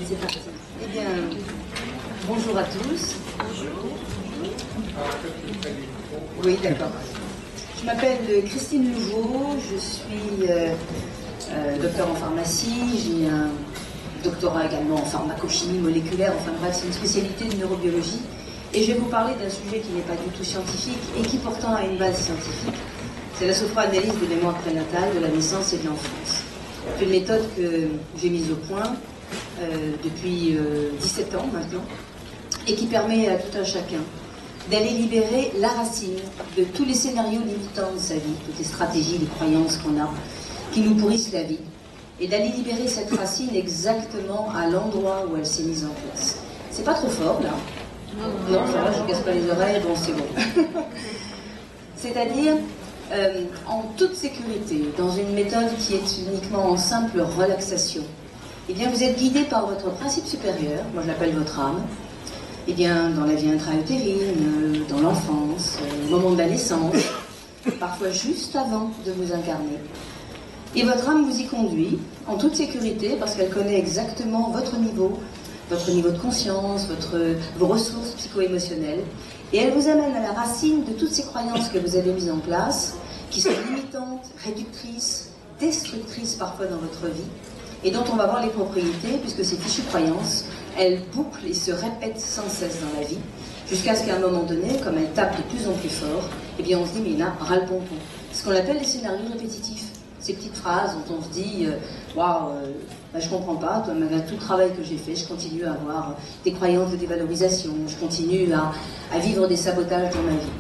c'est parti. Eh bien, bonjour à tous. Oui, d'accord. Je m'appelle Christine Louveau, je suis docteur en pharmacie, j'ai un doctorat également en pharmacochimie moléculaire, enfin bref, c'est une spécialité de neurobiologie. Et je vais vous parler d'un sujet qui n'est pas du tout scientifique et qui pourtant a une base scientifique. C'est la sophroanalyse des mémoires prénatales de la naissance et de l'enfance. C'est une méthode que j'ai mise au point depuis 17 ans maintenant et qui permet à tout un chacun d'aller libérer la racine de tous les scénarios limitants de sa vie, toutes les stratégies, les croyances qu'on a, qui nous pourrissent la vie, et d'aller libérer cette racine exactement à l'endroit où elle s'est mise en place. C'est pas trop fort là? Non, ça va, je ne casse pas les oreilles, bon c'est bon. C'est-à-dire en toute sécurité, dans une méthode qui est uniquement en simple relaxation, eh bien vous êtes guidé par votre principe supérieur, moi je l'appelle votre âme, eh bien dans la vie intra-utérine, dans l'enfance, au moment de la naissance, parfois juste avant de vous incarner. Et votre âme vous y conduit en toute sécurité parce qu'elle connaît exactement votre niveau de conscience, vos ressources psycho-émotionnelles, et elle vous amène à la racine de toutes ces croyances que vous avez mises en place, qui sont limitantes, réductrices, destructrices parfois dans votre vie, et dont on va voir les propriétés, puisque ces fichues croyances, elles bouclent et se répètent sans cesse dans la vie, jusqu'à ce qu'à un moment donné, comme elles tapent de plus en plus fort, eh bien on se dit, mais là, ras-le-bonbon. Ce qu'on appelle les scénarios répétitifs. Ces petites phrases dont on se dit waouh, je comprends pas, malgré tout le travail que j'ai fait, je continue à avoir des croyances de dévalorisation, je continue à vivre des sabotages dans ma vie.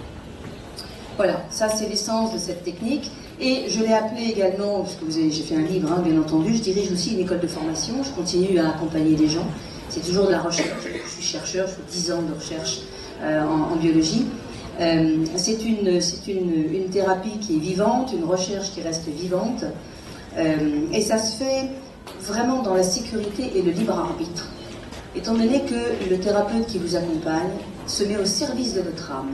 Voilà, ça c'est l'essence de cette technique. Et je l'ai appelé également, puisque j'ai fait un livre, hein, bien entendu, je dirige aussi une école de formation, je continue à accompagner des gens, c'est toujours de la recherche, je suis chercheur, je fais 10 ans de recherche en biologie. C'est une thérapie qui est vivante, une recherche qui reste vivante, et ça se fait vraiment dans la sécurité et le libre arbitre, étant donné que le thérapeute qui vous accompagne se met au service de votre âme.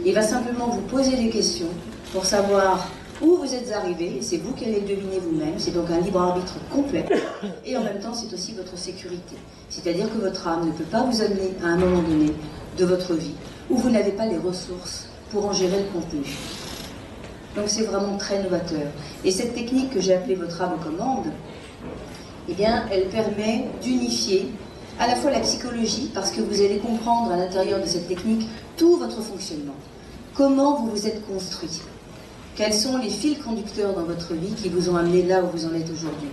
Il va simplement vous poser des questions pour savoir où vous êtes arrivé, c'est vous qui allez le deviner vous-même, c'est donc un libre arbitre complet, et en même temps c'est aussi votre sécurité. C'est-à-dire que votre âme ne peut pas vous amener à un moment donné de votre vie où vous n'avez pas les ressources pour en gérer le contenu. Donc c'est vraiment très novateur. Et cette technique que j'ai appelée votre âme aux commandes, eh bien, elle permet d'unifier à la fois la psychologie, parce que vous allez comprendre à l'intérieur de cette technique tout votre fonctionnement. Comment vous vous êtes construit. Quels sont les fils conducteurs dans votre vie qui vous ont amené là où vous en êtes aujourd'hui.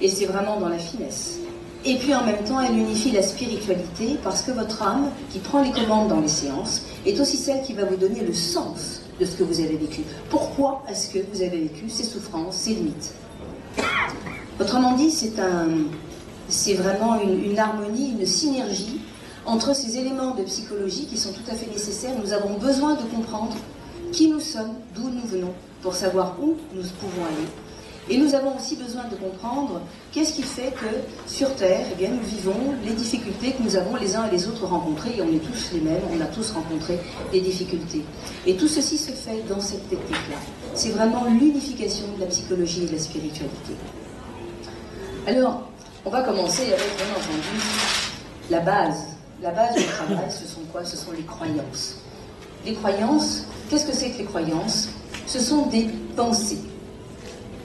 Et c'est vraiment dans la finesse. Et puis en même temps, elle unifie la spiritualité parce que votre âme, qui prend les commandes dans les séances, est aussi celle qui va vous donner le sens de ce que vous avez vécu. Pourquoi est-ce que vous avez vécu ces souffrances, ces limites? Autrement dit, c'est vraiment une harmonie, une synergie entre ces éléments de psychologie qui sont tout à fait nécessaires. Nous avons besoin de comprendre qui nous sommes, d'où nous venons, pour savoir où nous pouvons aller. Et nous avons aussi besoin de comprendre qu'est-ce qui fait que sur Terre, eh bien, nous vivons les difficultés que nous avons les uns et les autres rencontrées, et on est tous les mêmes, on a tous rencontré des difficultés. Et tout ceci se fait dans cette technique-là. C'est vraiment l'unification de la psychologie et de la spiritualité. Alors, on va commencer avec, bien entendu, la base. La base du travail, ce sont quoi? Ce sont les croyances. Les croyances, qu'est-ce que c'est que les croyances? Ce sont des pensées.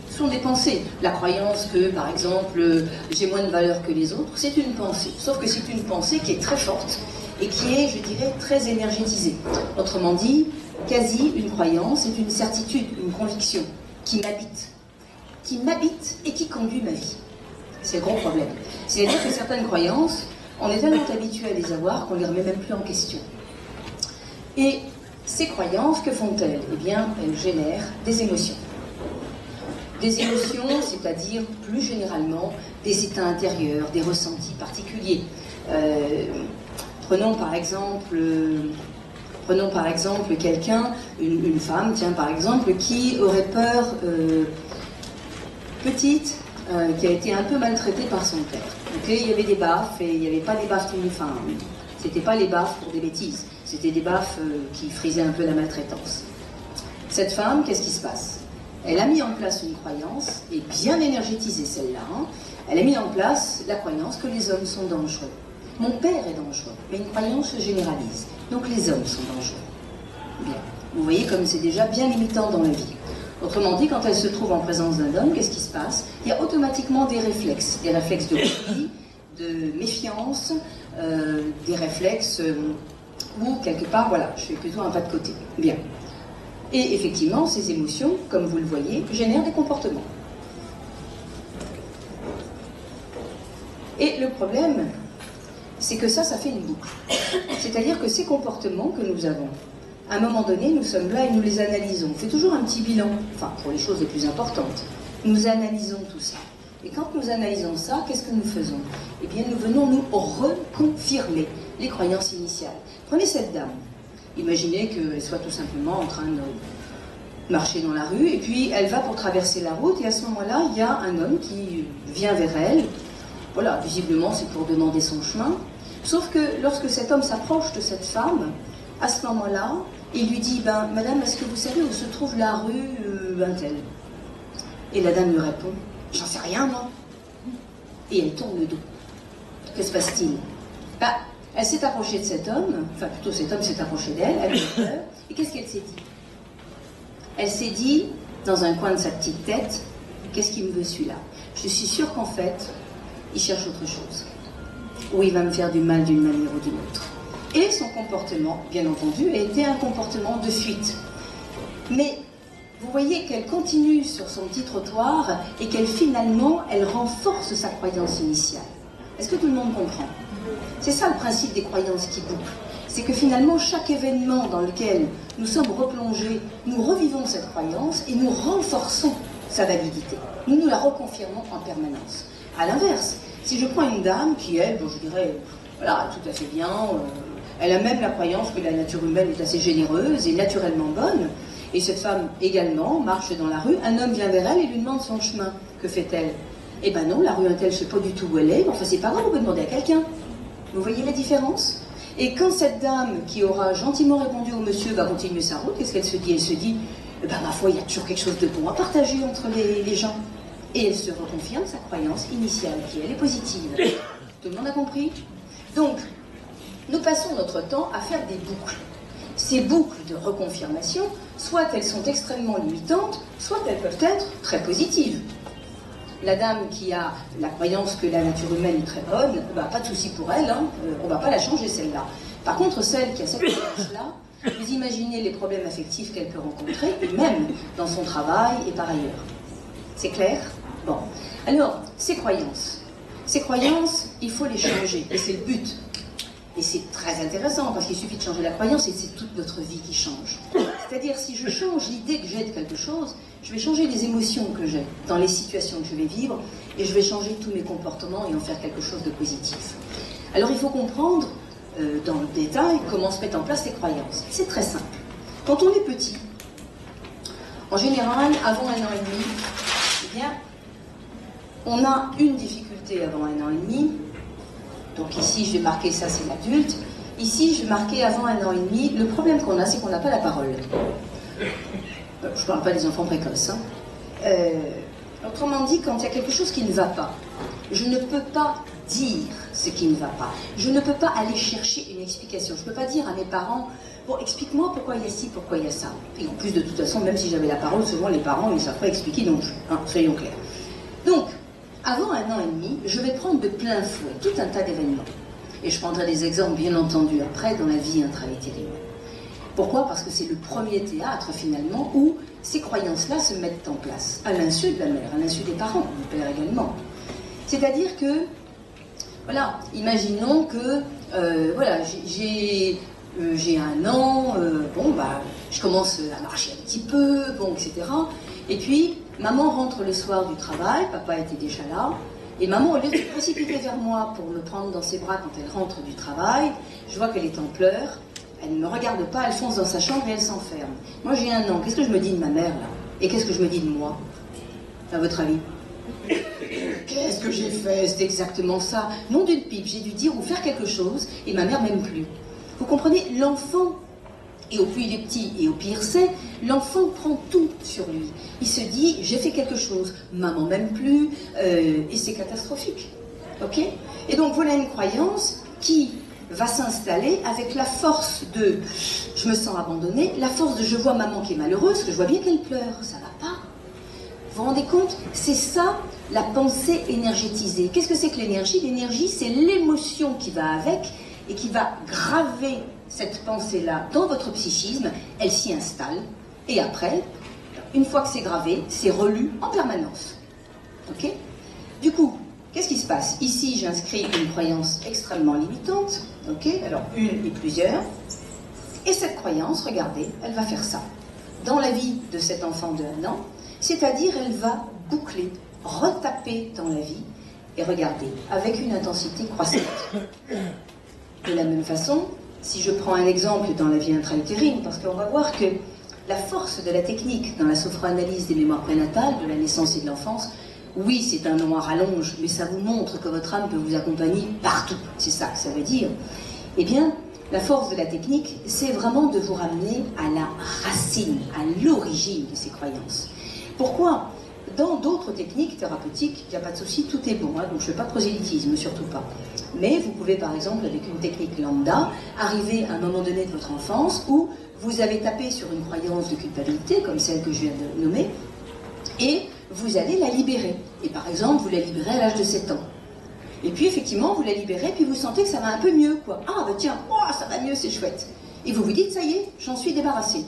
Ce sont des pensées. La croyance que, par exemple, j'ai moins de valeur que les autres, c'est une pensée. Sauf que c'est une pensée qui est très forte et qui est, je dirais, très énergétisée. Autrement dit, quasi une croyance, c'est une certitude, une conviction qui m'habite et qui conduit ma vie. C'est le gros problème. C'est-à-dire que certaines croyances, on est tellement habitué à les avoir qu'on ne les remet même plus en question. Et ces croyances, que font-elles? Eh bien, elles génèrent des émotions. Des émotions, c'est-à-dire plus généralement des états intérieurs, des ressentis particuliers. Prenons par exemple quelqu'un, une femme, tiens par exemple, qui aurait peur, petite, qui a été un peu maltraitée par son père. Okay, il y avait des baffes, et il n'y avait pas des baffes c'était pas les baffes pour des bêtises, c'était des baffes qui frisaient un peu la maltraitance. Cette femme, qu'est-ce qui se passe? Elle a mis en place une croyance, et bien énergétisée celle-là, hein. Elle a mis en place la croyance que les hommes sont dangereux. Mon père est dangereux, mais une croyance se généralise. Donc les hommes sont dangereux. Bien. Vous voyez comme c'est déjà bien limitant dans la vie. Autrement dit, quand elle se trouve en présence d'un homme, qu'est-ce qui se passe? Il y a automatiquement des réflexes de repli, de méfiance, des réflexes où, quelque part, voilà, je fais plutôt un pas de côté. Bien. Et effectivement, ces émotions, comme vous le voyez, génèrent des comportements. Et le problème, c'est que ça fait une boucle. C'est-à-dire que ces comportements que nous avons, à un moment donné, nous sommes là et nous les analysons. On fait toujours un petit bilan, enfin, pour les choses les plus importantes. Nous analysons tout ça. Et quand nous analysons ça, qu'est-ce que nous faisons? Eh bien, nous venons nous reconfirmer les croyances initiales. Prenez cette dame. Imaginez qu'elle soit tout simplement en train de marcher dans la rue, et puis elle va pour traverser la route, et à ce moment-là, il y a un homme qui vient vers elle. Voilà, visiblement, c'est pour demander son chemin. Sauf que lorsque cet homme s'approche de cette femme, à ce moment-là, il lui dit, ben, madame, est-ce que vous savez où se trouve la rue telle? Et la dame lui répond, j'en sais rien, moi. Et elle tourne le dos. Que se passe-t-il? Ben, elle s'est approchée de cet homme, enfin plutôt cet homme s'est approché d'elle, elle a eu peur, et qu'est-ce qu'elle s'est dit? Elle s'est dit, dans un coin de sa petite tête, qu'est-ce qui me veut celui-là? Je suis sûre qu'en fait, il cherche autre chose. Ou il va me faire du mal d'une manière ou d'une autre. Et son comportement, bien entendu, a été un comportement de fuite. Mais vous voyez qu'elle continue sur son petit trottoir et qu'elle finalement, elle renforce sa croyance initiale. Est-ce que tout le monde comprend? C'est ça le principe des croyances qui bouclent. C'est que finalement, chaque événement dans lequel nous sommes replongés, nous revivons cette croyance et nous renforçons sa validité. Nous la reconfirmons en permanence. À l'inverse, si je prends une dame qui, elle, bon, je dirais, voilà, tout à fait bien, elle a même la croyance que la nature humaine est assez généreuse et naturellement bonne, et cette femme également marche dans la rue, un homme vient vers elle et lui demande son chemin. Que fait-elle? Eh ben non, la rue un tel, je ne sais pas du tout où elle est, mais enfin c'est pas grave, on peut demander à quelqu'un. Vous voyez la différence? Et quand cette dame qui aura gentiment répondu au monsieur va continuer sa route, qu'est-ce qu'elle se dit? Elle se dit, eh ben ma foi, il y a toujours quelque chose de bon à partager entre les gens. Et elle se reconfirme sa croyance initiale, qui elle est positive. Tout le monde a compris? Donc, nous passons notre temps à faire des boucles. Ces boucles de reconfirmation, soit elles sont extrêmement limitantes, soit elles peuvent être très positives. La dame qui a la croyance que la nature humaine est très bonne, bah, pas de souci pour elle, hein, on ne va pas la changer celle-là. Par contre, celle qui a cette croyance-là, vous imaginez les problèmes affectifs qu'elle peut rencontrer, et même dans son travail et par ailleurs. C'est clair? Bon. Alors, ces croyances, il faut les changer, et c'est le but. Et c'est très intéressant, parce qu'il suffit de changer la croyance, et c'est toute notre vie qui change. C'est-à-dire, si je change l'idée que j'ai de quelque chose, je vais changer les émotions que j'ai dans les situations que je vais vivre, et je vais changer tous mes comportements et en faire quelque chose de positif. Alors, il faut comprendre, dans le détail, comment se mettent en place les croyances. C'est très simple. Quand on est petit, en général, avant 1 an et demi, eh bien, on a une difficulté avant 1 an et demi. Donc ici, je vais marquer ça, c'est l'adulte. Ici, je vais marquer avant 1 an et demi. Le problème qu'on a, c'est qu'on n'a pas la parole. Je ne parle pas des enfants précoces. Hein. Autrement dit, quand il y a quelque chose qui ne va pas, je ne peux pas dire ce qui ne va pas. Je ne peux pas aller chercher une explication. Je ne peux pas dire à mes parents, bon, explique-moi pourquoi il y a ci, pourquoi il y a ça. Et en plus, de toute façon, même si j'avais la parole, souvent les parents, ils ne savent pas expliquer non plus. Hein, soyons clairs. Donc, avant 1 an et demi, je vais prendre de plein fouet tout un tas d'événements. Et je prendrai des exemples, bien entendu, après, dans la vie intra-utérine. Pourquoi? Parce que c'est le premier théâtre, finalement, où ces croyances-là se mettent en place, à l'insu de la mère, à l'insu des parents, du père également. C'est-à-dire que, voilà, imaginons que, voilà, j'ai 1 an, bon, bah, je commence à marcher un petit peu, bon, etc. Et puis, maman rentre le soir du travail, papa était déjà là, et maman, au lieu de se précipiter vers moi pour me prendre dans ses bras quand elle rentre du travail, je vois qu'elle est en pleurs, elle ne me regarde pas, elle fonce dans sa chambre et elle s'enferme. Moi, j'ai 1 an, qu'est-ce que je me dis de ma mère, là? Et qu'est-ce que je me dis de moi, à votre avis? Qu'est-ce que j'ai fait? C'est exactement ça. Nom d'une pipe, j'ai dû dire ou faire quelque chose, et ma mère m'aime plus. Vous comprenez, l'enfant Et au plus il est petit et au pire c'est, l'enfant prend tout sur lui. Il se dit, j'ai fait quelque chose, maman m'aime plus, et c'est catastrophique. Ok? Et donc voilà une croyance qui va s'installer avec la force de « je me sens abandonnée », la force de « je vois maman qui est malheureuse, que je vois bien qu'elle pleure, ça va pas ». Vous vous rendez compte? C'est ça la pensée énergétisée. Qu'est-ce que c'est que l'énergie? L'énergie, c'est l'émotion qui va avec et qui va graver cette pensée-là dans votre psychisme, elle s'y installe, et après, une fois que c'est gravé, c'est relu en permanence. Ok? Du coup, qu'est-ce qui se passe? Ici, j'inscris une croyance extrêmement limitante, ok? Alors, une et plusieurs, et cette croyance, regardez, elle va faire ça. Dans la vie de cet enfant de 1 an, c'est-à-dire, elle va boucler, retaper dans la vie, et regardez, avec une intensité croissante. De la même façon, si je prends un exemple dans la vie intra-utérine, parce qu'on va voir que la force de la technique dans la sophroanalyse des mémoires prénatales, de la naissance et de l'enfance, oui, c'est un nom à rallonge, mais ça vous montre que votre âme peut vous accompagner partout. C'est ça que ça veut dire. Eh bien, la force de la technique, c'est vraiment de vous ramener à la racine, à l'origine de ces croyances. Pourquoi? Dans d'autres techniques thérapeutiques, il n'y a pas de souci, tout est bon, hein, donc je ne fais pas de prosélytisme, surtout pas. Mais vous pouvez par exemple, avec une technique lambda, arriver à un moment donné de votre enfance où vous avez tapé sur une croyance de culpabilité, comme celle que je viens de nommer, et vous allez la libérer. Et par exemple, vous la libérez à l'âge de 7 ans. Et puis effectivement, vous la libérez, puis vous sentez que ça va un peu mieux, quoi. Ah bah tiens, oh, ça va mieux, c'est chouette. Et vous vous dites, ça y est, j'en suis débarrassé.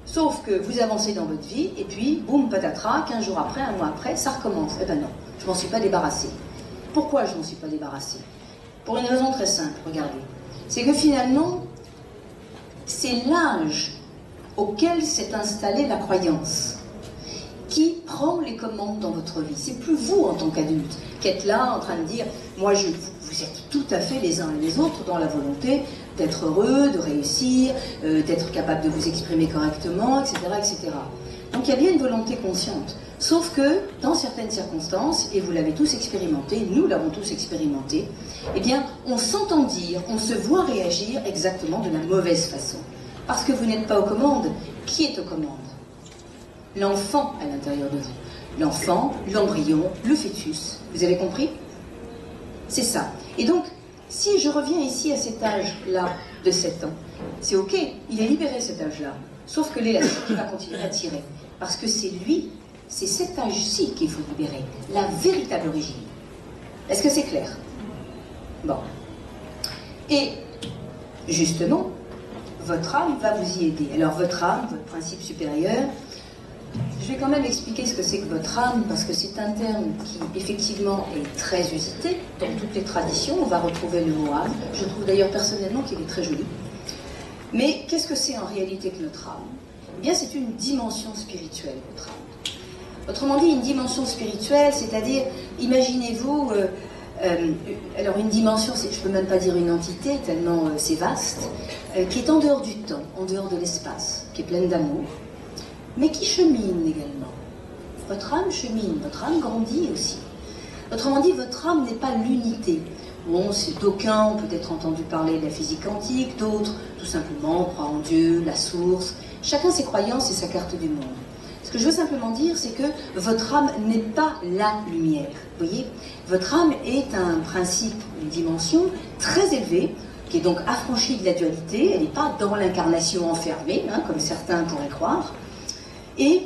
Sauf que vous avancez dans votre vie, et puis, boum, patatras, 15 jours après, 1 mois après, ça recommence. Eh ben non, je m'en suis pas débarrassé. Pourquoi je m'en suis pas débarrassé? Pour une raison très simple, regardez. C'est que finalement, c'est l'âge auquel s'est installée la croyance qui prend les commandes dans votre vie. C'est plus vous, en tant qu'adulte, qui êtes là en train de dire, moi, vous êtes tout à fait les uns et les autres dans la volonté d'être heureux, de réussir, d'être capable de vous exprimer correctement, etc., etc. Donc il y a bien une volonté consciente. Sauf que, dans certaines circonstances, et vous l'avez tous expérimenté, nous l'avons tous expérimenté, eh bien, on s'entend dire, on se voit réagir exactement de la mauvaise façon. Parce que vous n'êtes pas aux commandes. Qui est aux commandes? L'enfant à l'intérieur de vous. L'enfant, l'embryon, le fœtus. Vous avez compris? C'est ça. Et donc, si je reviens ici à cet âge-là de 7 ans, c'est ok, il est libéré cet âge-là. Sauf que l'élastique, il va continuer à tirer. Parce que c'est lui, c'est cet âge-ci qu'il faut libérer. La véritable origine. Est-ce que c'est clair? Bon. Et, justement, votre âme va vous y aider. Alors, votre âme, votre principe supérieur, je vais quand même expliquer ce que c'est que votre âme, parce que c'est un terme qui, effectivement, est très usité. Dans toutes les traditions, on va retrouver le mot âme. Je trouve d'ailleurs personnellement qu'il est très joli. Mais qu'est-ce que c'est en réalité que notre âme? Eh bien, c'est une dimension spirituelle, votre âme. Autrement dit, une dimension spirituelle, c'est-à-dire, imaginez-vous, alors une dimension, je ne peux même pas dire une entité, tellement c'est vaste, qui est en dehors du temps, en dehors de l'espace, qui est pleine d'amour, mais qui chemine également. Votre âme chemine, votre âme grandit aussi. Autrement dit, votre âme n'est pas l'unité. Bon, d'aucuns ont peut-être entendu parler de la physique quantique, d'autres, tout simplement, croient en Dieu, la source. Chacun ses croyances et sa carte du monde. Ce que je veux simplement dire, c'est que votre âme n'est pas la lumière. Vous voyez, votre âme est un principe, une dimension très élevée, qui est donc affranchie de la dualité. Elle n'est pas dans l'incarnation enfermée, hein, comme certains pourraient croire. Et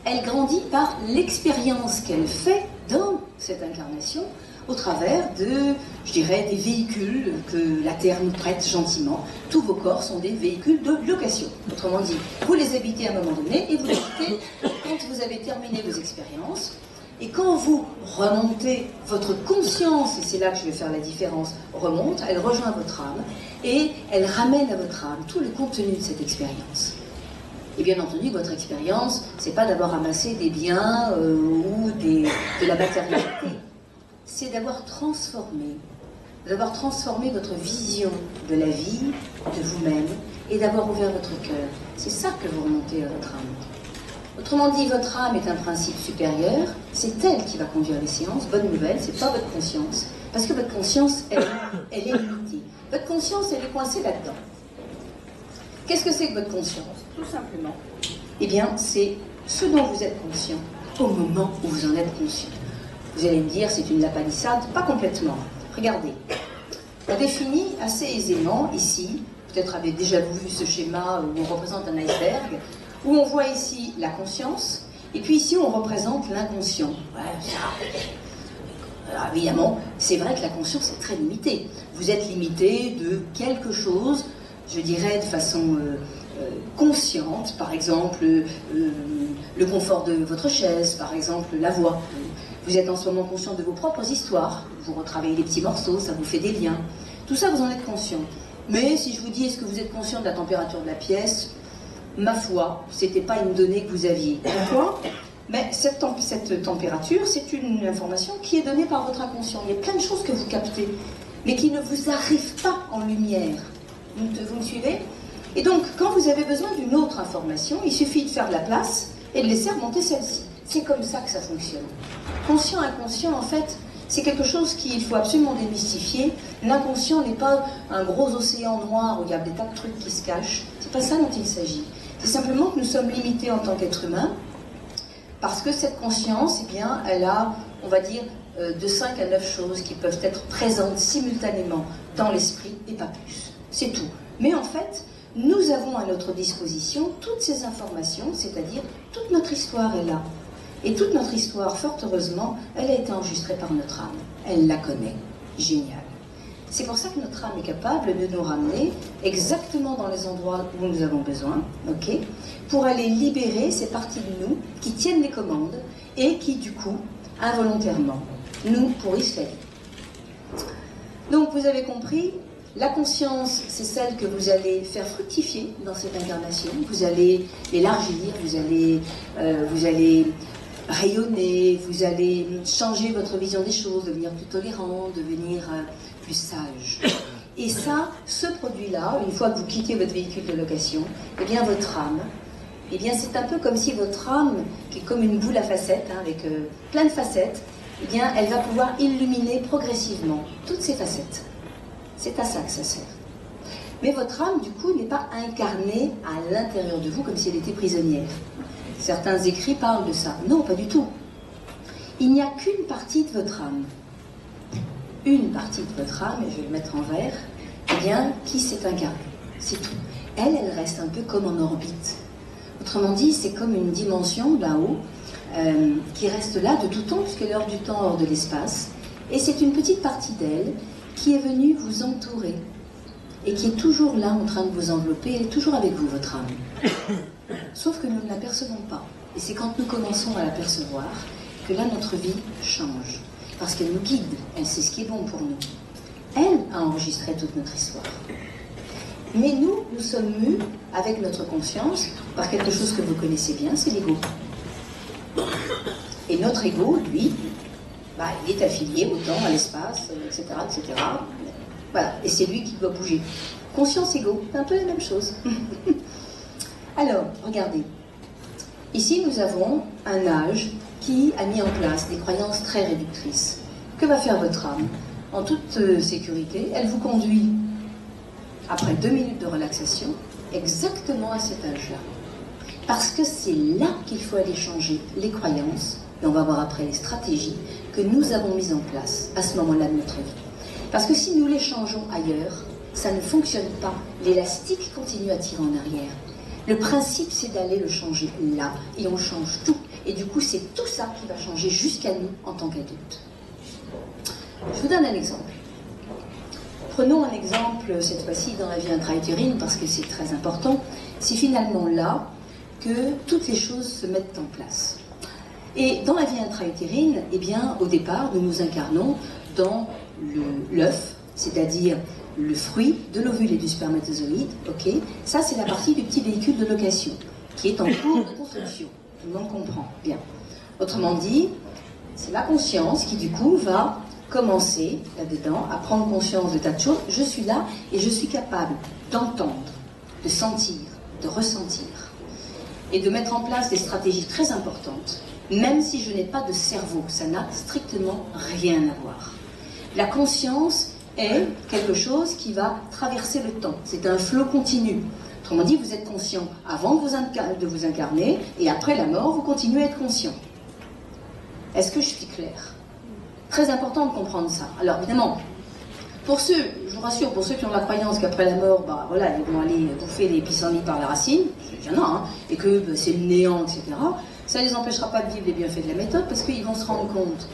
elle grandit par l'expérience qu'elle fait dans cette incarnation au travers de, je dirais, des véhicules que la Terre nous prête gentiment. Tous vos corps sont des véhicules de location. Autrement dit, vous les habitez à un moment donné et vous les habitez quand vous avez terminé vos expériences. Et quand vous remontez, votre conscience, et c'est là que je vais faire la différence, remonte, elle rejoint votre âme et elle ramène à votre âme tout le contenu de cette expérience. Et bien entendu, votre expérience, c'est pas d'avoir ramassé des biens ou de la matérialité. C'est d'avoir transformé votre vision de la vie, de vous-même, et d'avoir ouvert votre cœur. C'est ça que vous remontez à votre âme. Autrement dit, votre âme est un principe supérieur, c'est elle qui va conduire les séances. Bonne nouvelle, c'est pas votre conscience. Parce que votre conscience, elle est limitée. Votre conscience, elle est coincée là-dedans. Qu'est-ce que c'est que votre conscience? Tout simplement. Eh bien, c'est ce dont vous êtes conscient au moment où vous en êtes conscient. Vous allez me dire, c'est une lapalissade? Pas complètement. Regardez. On définit assez aisément ici, peut-être avez déjà vu ce schéma où on représente un iceberg, où on voit ici la conscience, et puis ici on représente l'inconscient. Alors évidemment, c'est vrai que la conscience est très limitée. Vous êtes limité de quelque chose, je dirais de façon consciente, par exemple le confort de votre chaise, par exemple la voix. Vous êtes en ce moment conscient de vos propres histoires, vous retravaillez les petits morceaux, ça vous fait des liens. Tout ça, vous en êtes conscient. Mais si je vous dis, est-ce que vous êtes conscient de la température de la pièce? Ma foi, c'était pas une donnée que vous aviez. Pourquoi? Mais cette température, c'est une information qui est donnée par votre inconscient. Il y a plein de choses que vous captez, mais qui ne vous arrivent pas en lumière. Vous me suivez? Et donc, quand vous avez besoin d'une autre information, il suffit de faire de la place et de laisser remonter celle-ci. C'est comme ça que ça fonctionne. Conscient, inconscient, en fait, c'est quelque chose qu'il faut absolument démystifier. L'inconscient n'est pas un gros océan noir où il y a des tas de trucs qui se cachent. C'est pas ça dont il s'agit. C'est simplement que nous sommes limités en tant qu'être humain parce que cette conscience, eh bien, elle a, on va dire, de 5 à 9 choses qui peuvent être présentes simultanément dans l'esprit et pas plus. C'est tout. Mais en fait, nous avons à notre disposition toutes ces informations, c'est-à-dire toute notre histoire est là. Et toute notre histoire, fort heureusement, elle a été enregistrée par notre âme. Elle la connaît. Génial. C'est pour ça que notre âme est capable de nous ramener exactement dans les endroits où nous avons besoin, ok, pour aller libérer ces parties de nous qui tiennent les commandes et qui, du coup, involontairement, nous pourrissent la vie. Donc, vous avez compris, la conscience, c'est celle que vous allez faire fructifier dans cette incarnation. Vous allez l'élargir, vous allez rayonner, vous allez changer votre vision des choses, devenir plus tolérant, devenir plus sage. Et ça, ce produit-là, une fois que vous quittez votre véhicule de location, eh bien votre âme, eh bien c'est un peu comme si votre âme, qui est comme une boule à facettes, hein, avec plein de facettes, eh bien elle va pouvoir illuminer progressivement toutes ces facettes. C'est à ça que ça sert. Mais votre âme, du coup, n'est pas incarnée à l'intérieur de vous comme si elle était prisonnière. Certains écrits parlent de ça. Non, pas du tout. Il n'y a qu'une partie de votre âme. Une partie de votre âme, et je vais le mettre en vert, eh bien, qui s'est incarnée. C'est tout. Elle reste un peu comme en orbite. Autrement dit, c'est comme une dimension là-haut qui reste là de tout temps, puisqu'elle est hors du temps, hors de l'espace. Et c'est une petite partie d'elle qui est venue vous entourer et qui est toujours là en train de vous envelopper. Elle est toujours avec vous, votre âme. Sauf que nous ne l'apercevons pas. Et c'est quand nous commençons à l'apercevoir que là, notre vie change. Parce qu'elle nous guide, elle sait ce qui est bon pour nous. Elle a enregistré toute notre histoire. Mais nous sommes mus avec notre conscience par quelque chose que vous connaissez bien, c'est l'ego. Et notre ego, lui, il est affilié au temps, à l'espace, etc., etc. Voilà, et c'est lui qui doit bouger. Conscience-ego, c'est un peu la même chose. Alors, regardez. Ici, nous avons un âge qui a mis en place des croyances très réductrices. Que va faire votre âme? En toute sécurité, elle vous conduit, après 2 minutes de relaxation, exactement à cet âge-là. Parce que c'est là qu'il faut aller changer les croyances, et on va voir après les stratégies que nous avons mises en place à ce moment-là de notre vie. Parce que si nous les changeons ailleurs, ça ne fonctionne pas. L'élastique continue à tirer en arrière. Le principe, c'est d'aller le changer là, et on change tout. Et du coup, c'est tout ça qui va changer jusqu'à nous en tant qu'adultes. Je vous donne un exemple. Prenons un exemple, cette fois-ci, dans la vie intra-utérine, parce que c'est très important. C'est finalement là que toutes les choses se mettent en place. Et dans la vie intra-utérine, eh bien, au départ, nous nous incarnons dans l'œuf, c'est-à-dire le fruit de l'ovule et du spermatozoïde, ok. Ça, c'est la partie du petit véhicule de location, qui est en cours de construction. Tout le monde comprend, bien. Autrement dit, c'est ma conscience qui, du coup, va commencer, là-dedans, à prendre conscience de tas de choses. Je suis là et je suis capable d'entendre, de sentir, de ressentir, et de mettre en place des stratégies très importantes, même si je n'ai pas de cerveau. Ça n'a strictement rien à voir. La conscience est quelque chose qui va traverser le temps. C'est un flot continu. Autrement dit, vous êtes conscient avant de vous incarner, et après la mort, vous continuez à être conscient. Est-ce que je suis claire? Très important de comprendre ça. Alors évidemment, pour ceux, je vous rassure, pour ceux qui ont la croyance qu'après la mort, bah voilà, ils vont aller bouffer les pissenlits par la racine, il y en a, hein, et que bah, c'est le néant, etc., ça ne les empêchera pas de vivre les bienfaits de la méthode, parce qu'ils vont se rendre compte,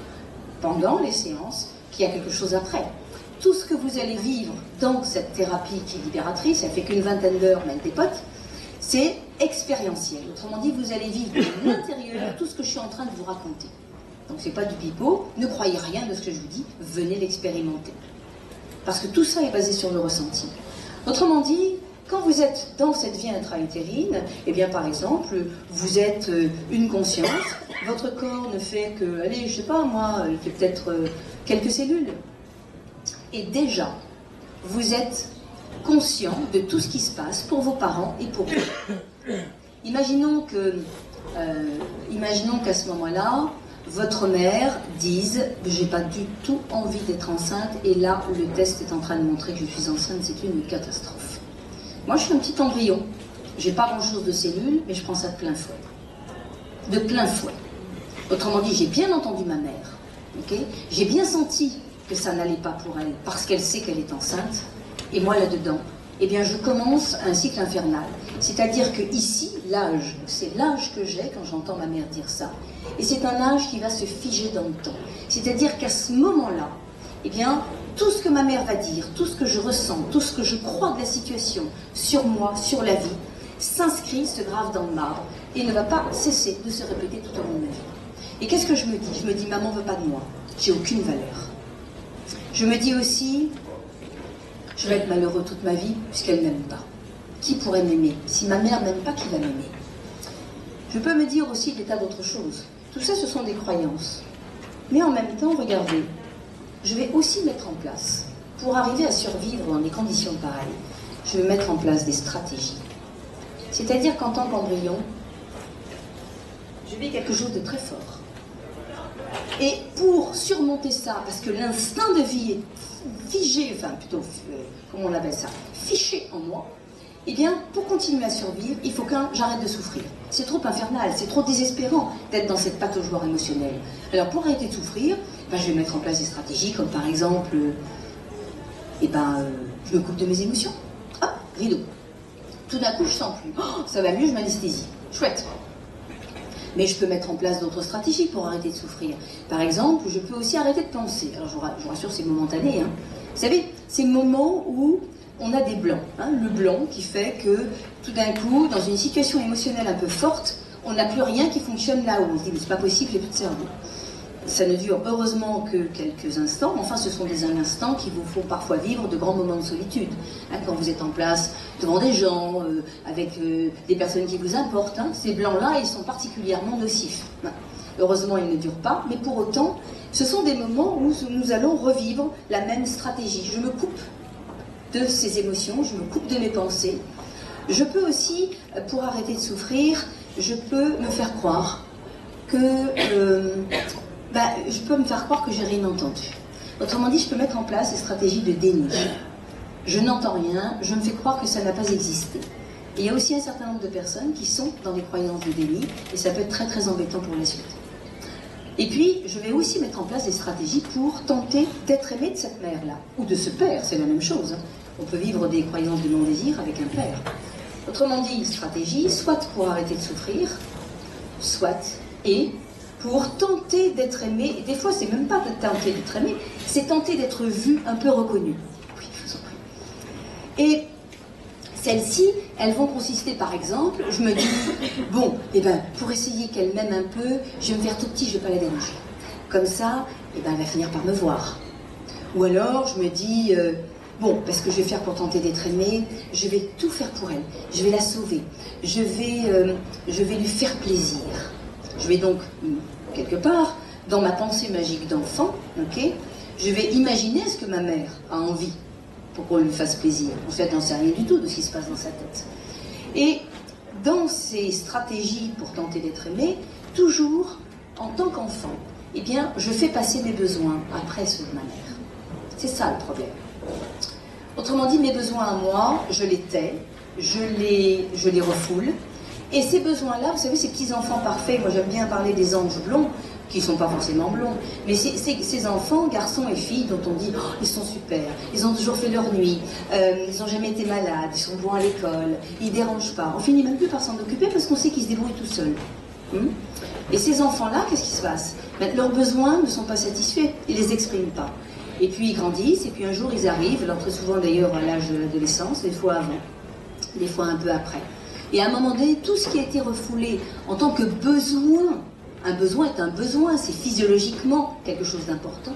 pendant les séances, qu'il y a quelque chose après. Tout ce que vous allez vivre dans cette thérapie qui est libératrice, ça fait qu'une vingtaine d'heures, même des potes, c'est expérientiel. Autrement dit, vous allez vivre de l'intérieur tout ce que je suis en train de vous raconter. Donc c'est pas du pipeau, ne croyez rien de ce que je vous dis, venez l'expérimenter. Parce que tout ça est basé sur le ressenti. Autrement dit, quand vous êtes dans cette vie intra-utérine, eh bien par exemple, vous êtes une conscience, votre corps ne fait que, allez, je sais pas moi, il fait peut-être quelques cellules. Et déjà, vous êtes conscient de tout ce qui se passe pour vos parents et pour vous. Imaginons qu'à ce moment-là, votre mère dise « j'ai pas du tout envie d'être enceinte et là, le test est en train de montrer que je suis enceinte, c'est une catastrophe. » Moi, je suis un petit embryon. J'ai pas grand-chose de cellules, mais je prends ça de plein fouet. De plein fouet. Autrement dit, j'ai bien entendu ma mère. Okay, j'ai bien senti que ça n'allait pas pour elle, parce qu'elle sait qu'elle est enceinte. Et moi, là-dedans, eh bien, je commence un cycle infernal. C'est-à-dire que ici, l'âge, c'est l'âge que j'ai quand j'entends ma mère dire ça. Et c'est un âge qui va se figer dans le temps. C'est-à-dire qu'à ce moment-là, eh bien, tout ce que ma mère va dire, tout ce que je ressens, tout ce que je crois de la situation, sur moi, sur la vie, s'inscrit, se grave dans le marbre, et ne va pas cesser de se répéter tout au long de ma vie. Et qu'est-ce que je me dis? Je me dis, maman ne veut pas de moi, j'ai aucune valeur. Je me dis aussi, je vais être malheureux toute ma vie, puisqu'elle ne m'aime pas. Qui pourrait m'aimer? Si ma mère ne m'aime pas, qui va m'aimer? Je peux me dire aussi des tas d'autres choses. Tout ça, ce sont des croyances. Mais en même temps, regardez, je vais aussi mettre en place, pour arriver à survivre dans des conditions pareilles, je vais mettre en place des stratégies. C'est-à-dire qu'en tant qu'embryon, je vis quelque chose de très fort. Et pour surmonter ça, parce que l'instinct de vie est figé, enfin plutôt, comment on appelle ça, fiché en moi, eh bien, pour continuer à survivre, il faut que j'arrête de souffrir. C'est trop infernal, c'est trop désespérant d'être dans cette pataugeoire émotionnelle. Alors, pour arrêter de souffrir, ben, je vais mettre en place des stratégies, comme par exemple, je me coupe de mes émotions. Hop, rideau. Tout d'un coup, je sens plus. Oh, ça va mieux, je m'anesthésie. Chouette. Mais je peux mettre en place d'autres stratégies pour arrêter de souffrir. Par exemple, je peux aussi arrêter de penser. Alors, je vous rassure, c'est momentané. Hein. Vous savez, ces moments où on a des blancs. Hein, le blanc qui fait que, tout d'un coup, dans une situation émotionnelle un peu forte, on n'a plus rien qui fonctionne là-haut. On se dit, mais c'est pas possible, j'ai plus de cerveau. Ça ne dure heureusement que quelques instants, enfin ce sont des instants qui vous font parfois vivre de grands moments de solitude. Hein, quand vous êtes en place devant des gens, avec des personnes qui vous importent, hein, ces blancs-là, ils sont particulièrement nocifs. Hein. Heureusement, ils ne durent pas, mais pour autant, ce sont des moments où nous allons revivre la même stratégie. Je me coupe de ces émotions, je me coupe de mes pensées. Je peux aussi, pour arrêter de souffrir, je peux me faire croire que... je peux me faire croire que j'ai rien entendu. Autrement dit, je peux mettre en place des stratégies de déni. Je n'entends rien, je me fais croire que ça n'a pas existé. Et il y a aussi un certain nombre de personnes qui sont dans des croyances de déni, et ça peut être très très embêtant pour la suite. Et puis, je vais aussi mettre en place des stratégies pour tenter d'être aimé de cette mère-là, ou de ce père, c'est la même chose. Hein. On peut vivre des croyances de non-désir avec un père. Autrement dit, stratégie, soit pour arrêter de souffrir, soit pour tenter d'être aimé, et des fois c'est même pas de tenter d'être aimé, c'est tenter d'être vu, un peu reconnu. Oui, je vous en prie. Et celles-ci, elles vont consister par exemple, je me dis, bon, pour essayer qu'elle m'aime un peu, je vais me faire tout petit, je vais pas la déranger. Comme ça, elle va finir par me voir. Ou alors, je me dis, parce que je vais faire pour tenter d'être aimée, je vais tout faire pour elle, je vais la sauver, je vais lui faire plaisir. Je vais donc, quelque part, dans ma pensée magique d'enfant, je vais imaginer ce que ma mère a envie pour qu'on lui fasse plaisir. En fait, elle n'en sait rien du tout de ce qui se passe dans sa tête. Et dans ces stratégies pour tenter d'être aimé, toujours, en tant qu'enfant, eh bien, je fais passer mes besoins après ceux de ma mère. C'est ça le problème. Autrement dit, mes besoins à moi, je les tais, je les refoule. Et ces besoins-là, vous savez, ces petits enfants parfaits, moi j'aime bien parler des anges blonds, qui ne sont pas forcément blonds, mais ces enfants, garçons et filles, dont on dit oh, ils sont super, ils ont toujours fait leur nuit, ils n'ont jamais été malades, ils sont bons à l'école, ils ne dérangent pas. On finit même plus par s'en occuper parce qu'on sait qu'ils se débrouillent tout seuls. Et ces enfants-là, qu'est-ce qui se passe? Leurs besoins ne sont pas satisfaits, ils ne les expriment pas. Et puis ils grandissent, et puis un jour ils arrivent, alors très souvent d'ailleurs à l'âge de l'adolescence, des fois avant, des fois un peu après. Et à un moment donné, tout ce qui a été refoulé en tant que besoin, un besoin est un besoin, c'est physiologiquement quelque chose d'important,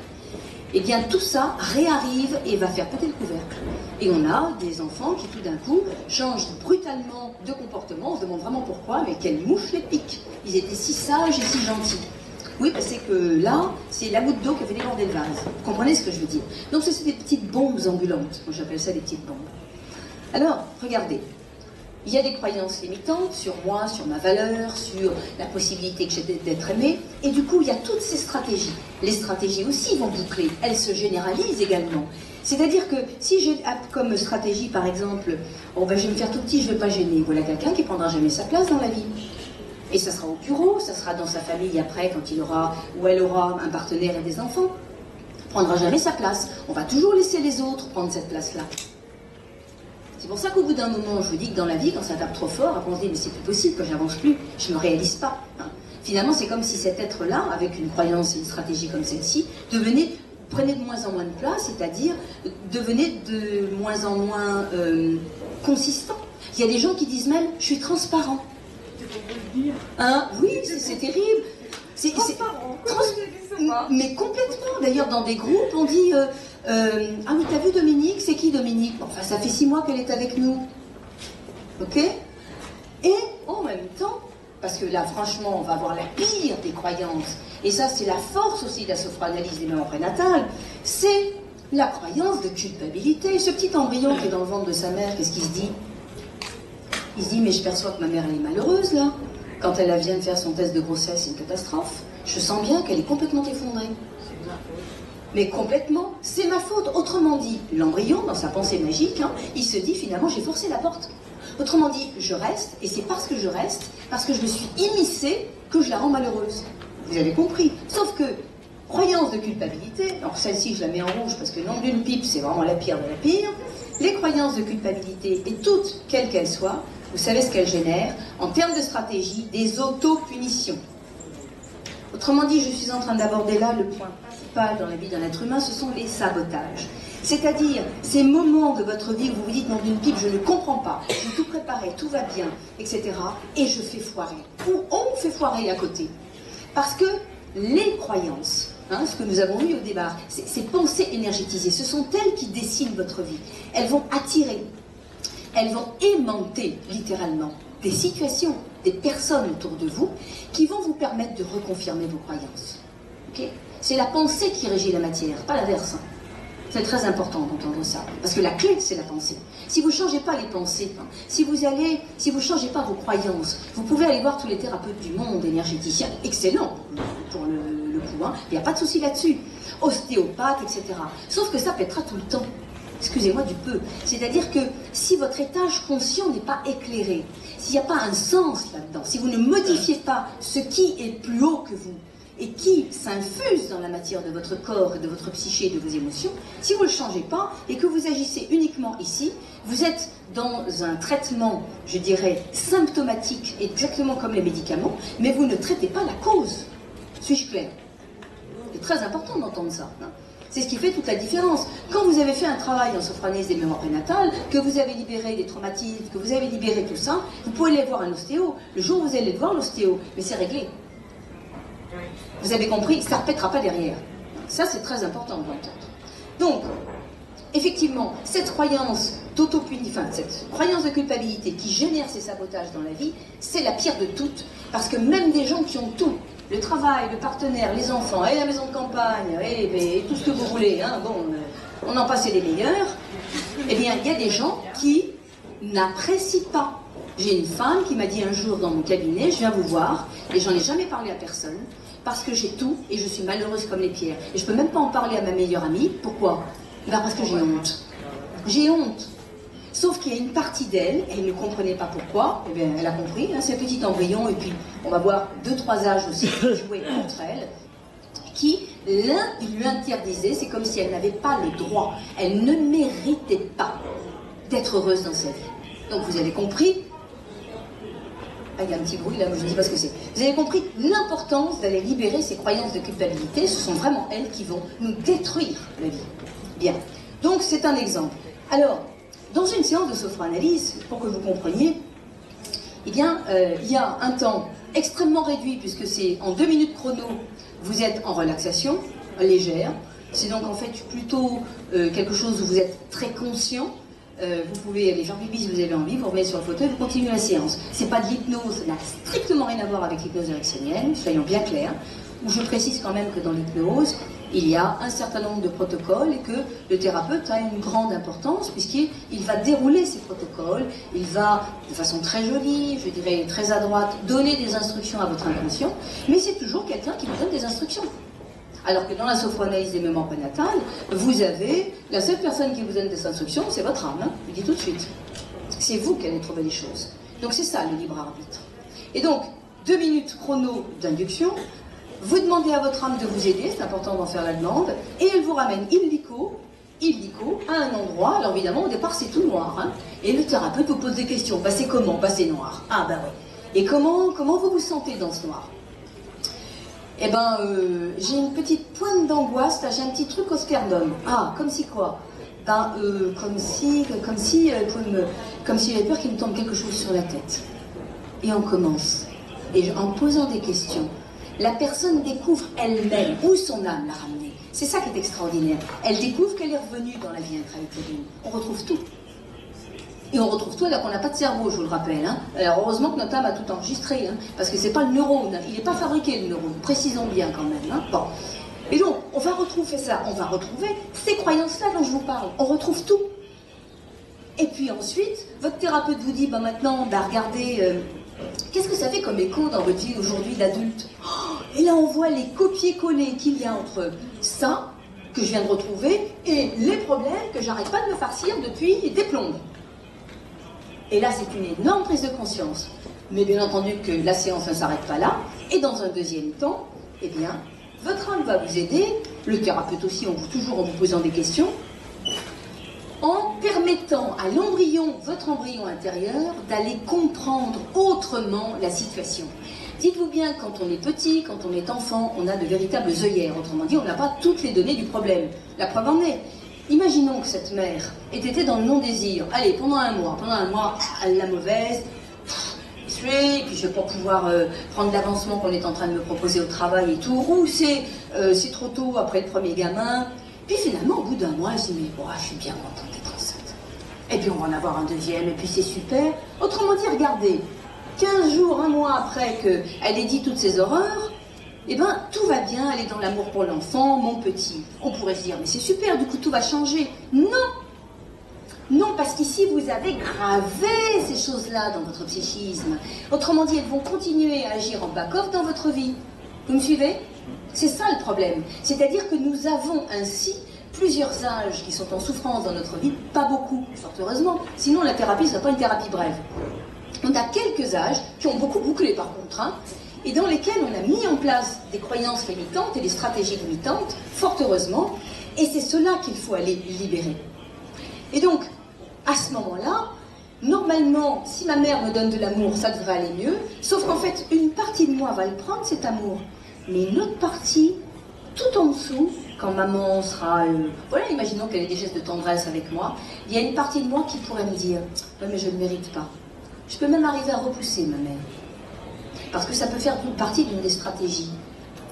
et bien tout ça réarrive et va faire péter le couvercle. Et on a des enfants qui tout d'un coup changent brutalement de comportement, on se demande vraiment pourquoi, mais quelle mouche les pique. Ils étaient si sages et si gentils. Oui, parce que là, c'est la goutte d'eau qui a fait déborder le vase. Vous comprenez ce que je veux dire? Donc c'est des petites bombes ambulantes, moi j'appelle ça des petites bombes. Alors, regardez. Il y a des croyances limitantes sur moi, sur ma valeur, sur la possibilité que j'ai d'être aimé. Et du coup, il y a toutes ces stratégies. Les stratégies aussi vont boucler. Elles se généralisent également. C'est-à-dire que si j'ai comme stratégie, par exemple, oh ben, je vais me faire tout petit, je ne vais pas gêner. Voilà quelqu'un qui ne prendra jamais sa place dans la vie. Et ça sera au bureau, ça sera dans sa famille après, quand il aura ou elle aura un partenaire et des enfants. Il ne prendra jamais sa place. On va toujours laisser les autres prendre cette place-là. C'est pour ça qu'au bout d'un moment, je vous dis que dans la vie, quand ça tape trop fort, après on se dit mais c'est plus possible, que j'avance plus, je ne me réalise pas. Finalement, c'est comme si cet être-là, avec une croyance et une stratégie comme celle-ci, prenait de moins en moins de place, c'est-à-dire devenait de moins en moins consistant. Il y a des gens qui disent même, je suis transparent. Oui, c'est terrible. C'est transparent. Mais complètement. D'ailleurs, dans des groupes, on dit ah oui, t'as vu Dominique? C'est qui Dominique? Enfin, ça fait 6 mois qu'elle est avec nous. Ok? Et en même temps, parce que là, franchement, on va avoir la pire des croyances. Et ça, c'est la force aussi de la sophranalyse des mémoires prénatales. C'est la croyance de culpabilité. Ce petit embryon qui est dans le ventre de sa mère, qu'est-ce qu'il se dit? Il se dit, mais je perçois que ma mère, elle est malheureuse, là. Quand elle vient de faire son test de grossesse, c'est une catastrophe. Je sens bien qu'elle est complètement effondrée. Mais complètement, c'est ma faute. Autrement dit, l'embryon, dans sa pensée magique, il se dit, finalement, j'ai forcé la porte. Autrement dit, je reste, et c'est parce que je reste, parce que je me suis immiscée, que je la rends malheureuse. Vous avez compris. Sauf que, croyance de culpabilité, alors celle-ci, je la mets en rouge, parce que le nom d'une pipe, c'est vraiment la pire de la pire. Les croyances de culpabilité, et toutes, quelles qu'elles soient, vous savez ce qu'elles génèrent, en termes de stratégie, des auto-punitions. Autrement dit, je suis en train d'aborder là le point principal dans la vie d'un être humain, ce sont les sabotages. C'est-à-dire ces moments de votre vie où vous vous dites, non, d'une pipe, je ne comprends pas, j'ai tout préparé, tout va bien, etc. Et je fais foirer. Ou on fait foirer à côté. Parce que les croyances, ce que nous avons vu au départ, ces pensées énergétisées, ce sont elles qui dessinent votre vie. Elles vont attirer, elles vont aimanter, littéralement, des situations, des personnes autour de vous qui vont vous permettre de reconfirmer vos croyances. Okay? C'est la pensée qui régit la matière, pas l'inverse. C'est très important d'entendre ça, parce que la clé, c'est la pensée. Si vous ne changez pas les pensées, si vous ne changez pas vos croyances, vous pouvez aller voir tous les thérapeutes du monde, énergéticiens, excellents pour le coup, il n'y a pas de souci là-dessus, ostéopathes, etc. Sauf que ça pètera tout le temps. Excusez-moi du peu. C'est-à-dire que si votre étage conscient n'est pas éclairé, s'il n'y a pas un sens là-dedans, si vous ne modifiez pas ce qui est plus haut que vous, et qui s'infuse dans la matière de votre corps, de votre psyché, de vos émotions, si vous ne le changez pas et que vous agissez uniquement ici, vous êtes dans un traitement, je dirais, symptomatique, exactement comme les médicaments, mais vous ne traitez pas la cause. Suis-je clair? C'est très important d'entendre ça. C'est ce qui fait toute la différence. Quand vous avez fait un travail en sophranalyse des mémoires prénatales, que vous avez libéré des traumatismes, que vous avez libéré tout ça, vous pouvez aller voir un ostéo. Le jour où vous allez voir l'ostéo, mais c'est réglé. Vous avez compris, ça ne répétera pas derrière. Ça, c'est très important de l'entendre. Donc, effectivement, cette croyance cette croyance de culpabilité qui génère ces sabotages dans la vie, c'est la pire de toutes. Parce que même des gens qui ont tout, le travail, le partenaire, les enfants, et la maison de campagne, et tout ce que vous voulez, on en passe les meilleurs, eh bien, il y a des gens qui n'apprécient pas. J'ai une femme qui m'a dit un jour dans mon cabinet, je viens vous voir, et j'en ai jamais parlé à personne, parce que j'ai tout, et je suis malheureuse comme les pierres. Et je ne peux même pas en parler à ma meilleure amie. Pourquoi? Parce que j'ai honte. J'ai honte. Sauf qu'il y a une partie d'elle, elle ne comprenait pas pourquoi, eh bien elle a compris, hein, c'est un petit embryon, et puis on va voir 2-3 âges aussi jouer entre elles, qui, l'un, lui interdisait, c'est comme si elle n'avait pas le droit, elle ne méritait pas d'être heureuse dans sa vie. Donc vous avez compris, ah, il y a un petit bruit là, mais je ne sais pas ce que c'est. Vous avez compris l'importance d'aller libérer ces croyances de culpabilité, ce sont vraiment elles qui vont nous détruire la vie. Bien, donc c'est un exemple. Alors, dans une séance de sophroanalyse, pour que vous compreniez, eh bien, il y a un temps extrêmement réduit, puisque c'est en 2 minutes chrono, vous êtes en relaxation légère. C'est donc en fait plutôt quelque chose où vous êtes très conscient. Vous pouvez aller faire pipi si vous avez envie, vous remettez sur le fauteuil, vous continuez la séance. C'est pas de l'hypnose, ça n'a strictement rien à voir avec l'hypnose ericksonienne, soyons bien clairs, où je précise quand même que dans l'hypnose, il y a un certain nombre de protocoles et que le thérapeute a une grande importance puisqu'il va dérouler ces protocoles, il va, de façon très jolie, je dirais très à droite, donner des instructions à votre inconscient, mais c'est toujours quelqu'un qui vous donne des instructions. Alors que dans la sophroanalyse des mémoires prénatales, vous avez, la seule personne qui vous donne des instructions, c'est votre âme, hein, je dis tout de suite. C'est vous qui allez trouver les choses. Donc c'est ça le libre arbitre. Et donc, 2 minutes chrono d'induction, vous demandez à votre âme de vous aider, c'est important d'en faire la demande, et elle vous ramène illico, à un endroit, alors évidemment au départ c'est tout noir, hein, et le thérapeute vous pose des questions, bah c'est comment, bah c'est noir, ah bah oui, et comment vous vous sentez dans ce noir? Eh ben, j'ai une petite pointe d'angoisse, là j'ai un petit truc au sternum, ah, comme si quoi? Ben, comme si j'avais peur qu'il me tombe quelque chose sur la tête. Et on commence, et en posant des questions, la personne découvre elle-même où son âme l'a ramenée. C'est ça qui est extraordinaire. Elle découvre qu'elle est revenue dans la vie intra-utérine. On retrouve tout. Et on retrouve tout alors qu'on n'a pas de cerveau, je vous le rappelle. Hein. Alors heureusement que notre âme a tout enregistré, hein, parce que c'est pas le neurone, il n'est pas fabriqué le neurone, précisons bien quand même. Hein. Bon. Et donc, on va retrouver ça, on va retrouver ces croyances-là dont je vous parle. On retrouve tout. Et puis ensuite, votre thérapeute vous dit, bah maintenant, bah regardez... qu'est-ce que ça fait comme écho dans votre vie aujourd'hui d'adulte? Et là, on voit les copier-coller qu'il y a entre ça, que je viens de retrouver, et les problèmes que j'arrête pas de me farcir depuis des plombes. Et là, c'est une énorme prise de conscience. Mais bien entendu que la séance ne s'arrête pas là. Et dans un deuxième temps, eh bien, votre âme va vous aider, le thérapeute aussi, toujours en vous posant des questions, en permettant à l'embryon, votre embryon intérieur, d'aller comprendre autrement la situation. Dites-vous bien, quand on est petit, quand on est enfant, on a de véritables œillères. Autrement dit, on n'a pas toutes les données du problème. La preuve en est. Imaginons que cette mère ait été dans le non-désir. Allez, pendant un mois, elle la mauvaise, et puis je vais pas pouvoir prendre l'avancement qu'on est en train de me proposer au travail et tout, ou c'est trop tôt après le premier gamin. Puis finalement, au bout d'un mois, elle se dit, mais oh, je suis bien contente d'être enceinte. Et puis on va en avoir un deuxième, et puis c'est super. Autrement dit, regardez, 15 jours, un mois après qu'elle ait dit toutes ces horreurs, eh bien, tout va bien, elle est dans l'amour pour l'enfant, mon petit. On pourrait se dire, mais c'est super, du coup tout va changer. Non! Non, parce qu'ici, vous avez gravé ces choses-là dans votre psychisme. Autrement dit, elles vont continuer à agir en back-off dans votre vie. Vous me suivez? C'est ça le problème. C'est-à-dire que nous avons ainsi plusieurs âges qui sont en souffrance dans notre vie, pas beaucoup, fort heureusement. Sinon, la thérapie ne serait pas une thérapie brève. On a quelques âges qui ont beaucoup bouclé par contre, hein, et dans lesquels on a mis en place des croyances limitantes et des stratégies limitantes, fort heureusement, et c'est cela qu'il faut aller libérer. Et donc, à ce moment-là, normalement, si ma mère me donne de l'amour, ça devrait aller mieux, sauf qu'en fait, une partie de moi va le prendre, cet amour, mais une autre partie, tout en dessous, quand maman sera... voilà, imaginons qu'elle ait des gestes de tendresse avec moi, il y a une partie de moi qui pourrait me dire « Ouais, mais je ne mérite pas ». Je peux même arriver à repousser ma mère. Parce que ça peut faire partie d'une des stratégies.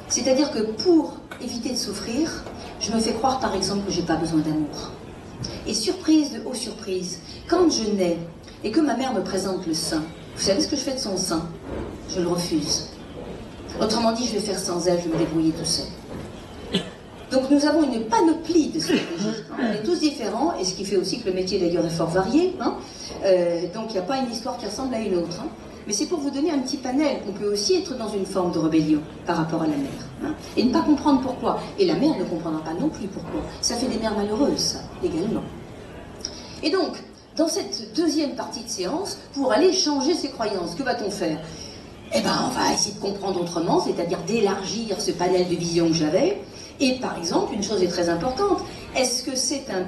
C'est-à-dire que pour éviter de souffrir, je me fais croire par exemple que je n'ai pas besoin d'amour. Et surprise de haute surprise, quand je nais et que ma mère me présente le sein, vous savez ce que je fais de son sein? Je le refuse. Autrement dit, je vais faire sans elle, je vais me débrouiller tout seul. Donc nous avons une panoplie de stratégies. On est tous différents, et ce qui fait aussi que le métier d'ailleurs est fort varié. Hein. Donc il n'y a pas une histoire qui ressemble à une autre. Hein. Mais c'est pour vous donner un petit panel. On peut aussi être dans une forme de rébellion par rapport à la mère. Hein, et ne pas comprendre pourquoi. Et la mère ne comprendra pas non plus pourquoi. Ça fait des mères malheureuses, ça, également. Et donc, dans cette deuxième partie de séance, pour aller changer ses croyances, que va-t-on faire? Eh bien, on va essayer de comprendre autrement, c'est-à-dire d'élargir ce panel de vision que j'avais. Et par exemple, une chose est très importante, est-ce que c'est une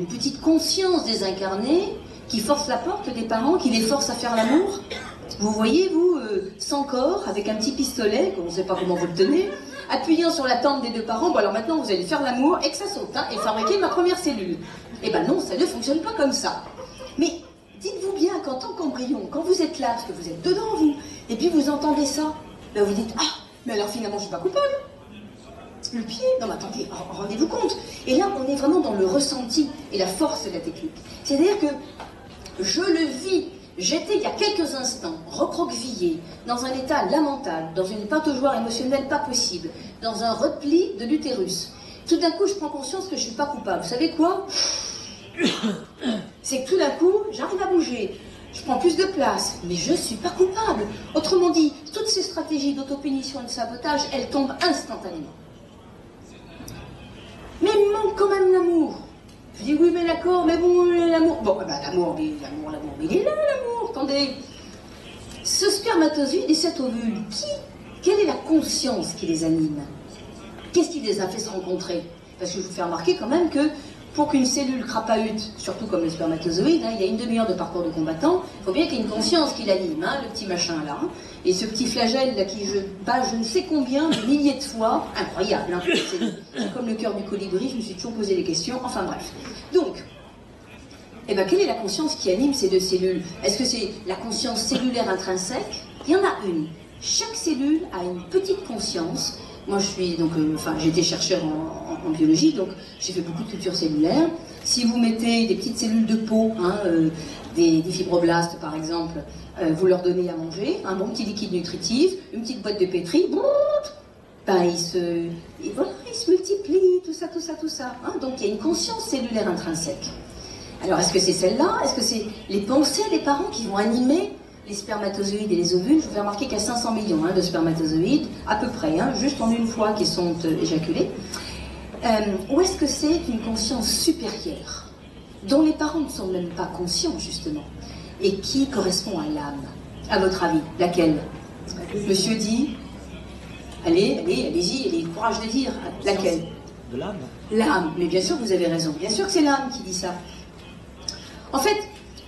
petite conscience désincarnée qui force la porte des parents, qui les force à faire l'amour? Vous voyez, vous, sans corps, avec un petit pistolet, on ne sait pas comment vous le tenez, appuyant sur la tempe des deux parents, bon alors maintenant vous allez faire l'amour et que ça saute, hein, et fabriquer ma première cellule. Eh ben non, ça ne fonctionne pas comme ça. Mais dites-vous bien qu'en tant qu'embryon, quand vous êtes là, parce que vous êtes dedans vous, et puis vous entendez ça, ben vous dites, ah, mais alors finalement je ne suis pas coupable. Le pied, non mais attendez, rendez-vous compte. Et là, on est vraiment dans le ressenti et la force de la technique. C'est-à-dire que je le vis. J'étais il y a quelques instants recroquevillée, dans un état lamentable, dans une pataugeoire émotionnelle pas possible, dans un repli de l'utérus. Tout d'un coup, je prends conscience que je ne suis pas coupable. Vous savez quoi? C'est que tout d'un coup, j'arrive à bouger. Je prends plus de place, mais je ne suis pas coupable. Autrement dit, toutes ces stratégies d'autopunition et de sabotage, elles tombent instantanément. Mais il me manque quand même l'amour. Je dis oui, mais d'accord, mais bon, l'amour. Bon, ben, l'amour, mais il est là, l'amour. Attendez. Ce spermatozoïde et cet ovule, quelle est la conscience qui les anime? Qu'est-ce qui les a fait se rencontrer? Parce que je vous fais remarquer quand même que pour qu'une cellule crapahute, surtout comme le spermatozoïde, hein, il y a une demi-heure de parcours de combattant, il faut bien qu'il y ait une conscience qui l'anime, hein, le petit machin là. Hein, et ce petit flagelle là qui je bats je ne sais combien de milliers de fois, incroyable, hein, c'est comme le cœur du colibri, je me suis toujours posé des questions, enfin bref. Donc, eh ben, quelle est la conscience qui anime ces deux cellules? Est-ce que c'est la conscience cellulaire intrinsèque? Il y en a une. Chaque cellule a une petite conscience. Moi, je suis donc, j'étais chercheur en biologie, donc j'ai fait beaucoup de culture cellulaire. Si vous mettez des petites cellules de peau, hein, des fibroblastes par exemple, vous leur donnez à manger, un bon petit liquide nutritif, une petite boîte de pétri, ben, ils se multiplient, tout ça. Hein, donc il y a une conscience cellulaire intrinsèque. Alors est-ce que c'est celle-là? Est-ce que c'est les pensées des parents qui vont animer les spermatozoïdes et les ovules? Je vous fais remarquer qu'il y a 500 millions de spermatozoïdes, à peu près, hein, juste en une fois qui sont éjaculés. Ou est-ce que c'est une conscience supérieure, dont les parents ne sont même pas conscients, justement, et qui correspond à l'âme? À votre avis, laquelle? Monsieur dit, allez-y, ayez le courage de dire, laquelle? De l'âme. L'âme, mais bien sûr vous avez raison, bien sûr que c'est l'âme qui dit ça. En fait,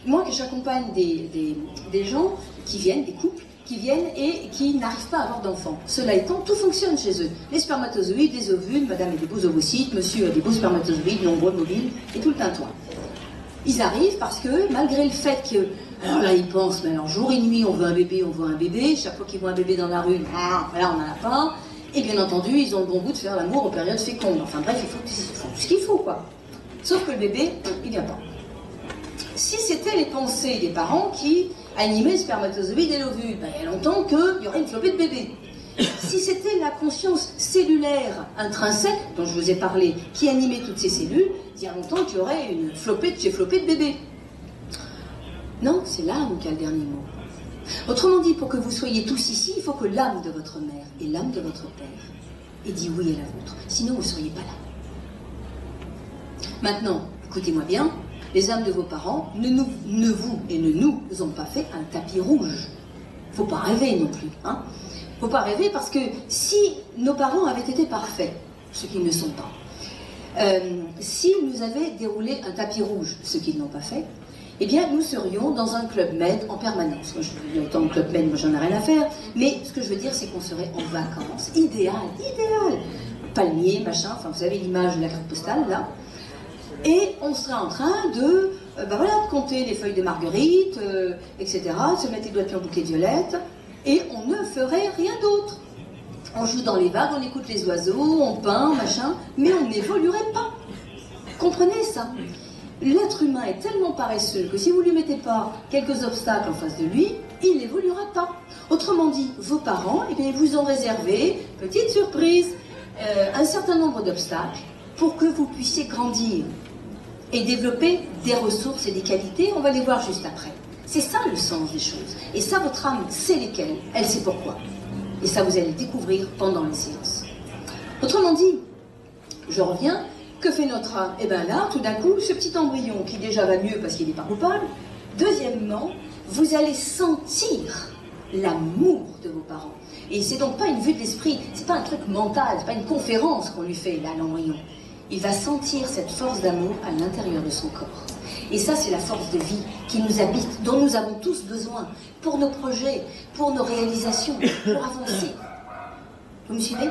moi que j'accompagne des gens qui viennent, des couples, qui viennent et qui n'arrivent pas à avoir d'enfants. Cela étant, tout fonctionne chez eux. Les spermatozoïdes, les ovules, madame a des beaux ovocytes, monsieur a des beaux spermatozoïdes, nombreux, mobiles, et tout le tintouin. Ils arrivent parce que, malgré le fait que, alors là ils pensent, mais alors jour et nuit on veut un bébé, chaque fois qu'ils voient un bébé dans la rue, là on n'en a pas, et bien entendu ils ont le bon goût de faire l'amour aux périodes fécondes. Enfin bref, ils font tout ce qu'il faut, quoi. Sauf que le bébé, il vient pas. Si c'était les pensées des parents qui animaient le spermatozoïde et l'ovule, ben, il y a longtemps qu'il y aurait une flopée de bébés. Si c'était la conscience cellulaire intrinsèque, dont je vous ai parlé, qui animait toutes ces cellules, il y a longtemps qu'il y aurait une flopée de bébés. Non, c'est l'âme qui a le dernier mot. Autrement dit, pour que vous soyez tous ici, il faut que l'âme de votre mère et l'âme de votre père ait dit oui à la vôtre. Sinon, vous ne seriez pas là. Maintenant, écoutez-moi bien, les âmes de vos parents ne nous ont pas fait un tapis rouge. Faut pas rêver non plus. Hein. Faut pas rêver parce que si nos parents avaient été parfaits, ce qu'ils ne sont pas, s'ils nous avaient déroulé un tapis rouge, ce qu'ils n'ont pas fait, eh bien nous serions dans un club med en permanence. Moi, autant club med, moi j'en ai rien à faire, mais ce que je veux dire c'est qu'on serait en vacances, idéal, palmier, machin, enfin vous avez l'image de la carte postale là, et on serait en train de, de compter les feuilles de marguerite, etc., de se mettre les doigts de pied en bouquet de violettes, et on ne ferait rien d'autre. On joue dans les vagues, on écoute les oiseaux, on peint, machin, mais on n'évoluerait pas. Comprenez ça? L'être humain est tellement paresseux que si vous ne lui mettez pas quelques obstacles en face de lui, il n'évoluera pas. Autrement dit, vos parents, eh bien, vous ont réservé, petite surprise, un certain nombre d'obstacles pour que vous puissiez grandir et développer des ressources et des qualités. On va les voir juste après. C'est ça le sens des choses. Et ça, votre âme sait lesquelles, elle sait pourquoi. Et ça, vous allez le découvrir pendant les séances. Autrement dit, je reviens, que fait notre âme? Et bien là, tout d'un coup, ce petit embryon qui déjà va mieux parce qu'il n'est pas coupable, deuxièmement, vous allez sentir l'amour de vos parents. Et c'est donc pas une vue de l'esprit, c'est pas un truc mental, c'est pas une conférence qu'on lui fait, là, l'embryon. Il va sentir cette force d'amour à l'intérieur de son corps. Et ça, c'est la force de vie qui nous habite, dont nous avons tous besoin, pour nos projets, pour nos réalisations, pour avancer. Vous me suivez?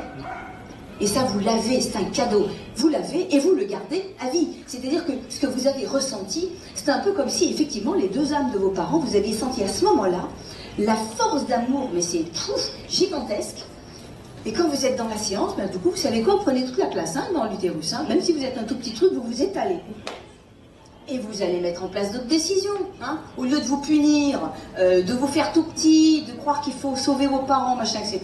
Et ça, vous l'avez, c'est un cadeau. Vous l'avez et vous le gardez à vie. C'est-à-dire que ce que vous avez ressenti, c'est un peu comme si, effectivement, les deux âmes de vos parents, vous aviez senti à ce moment-là la force d'amour, mais c'est gigantesque. Et quand vous êtes dans la séance, ben, du coup, vous savez quoi? Vous prenez toute la place hein, dans l'utérus. Hein. Même si vous êtes un tout petit truc, vous vous étalez. Et vous allez mettre en place d'autres décisions. Hein. Au lieu de vous punir, de vous faire tout petit, de croire qu'il faut sauver vos parents, machin, etc.,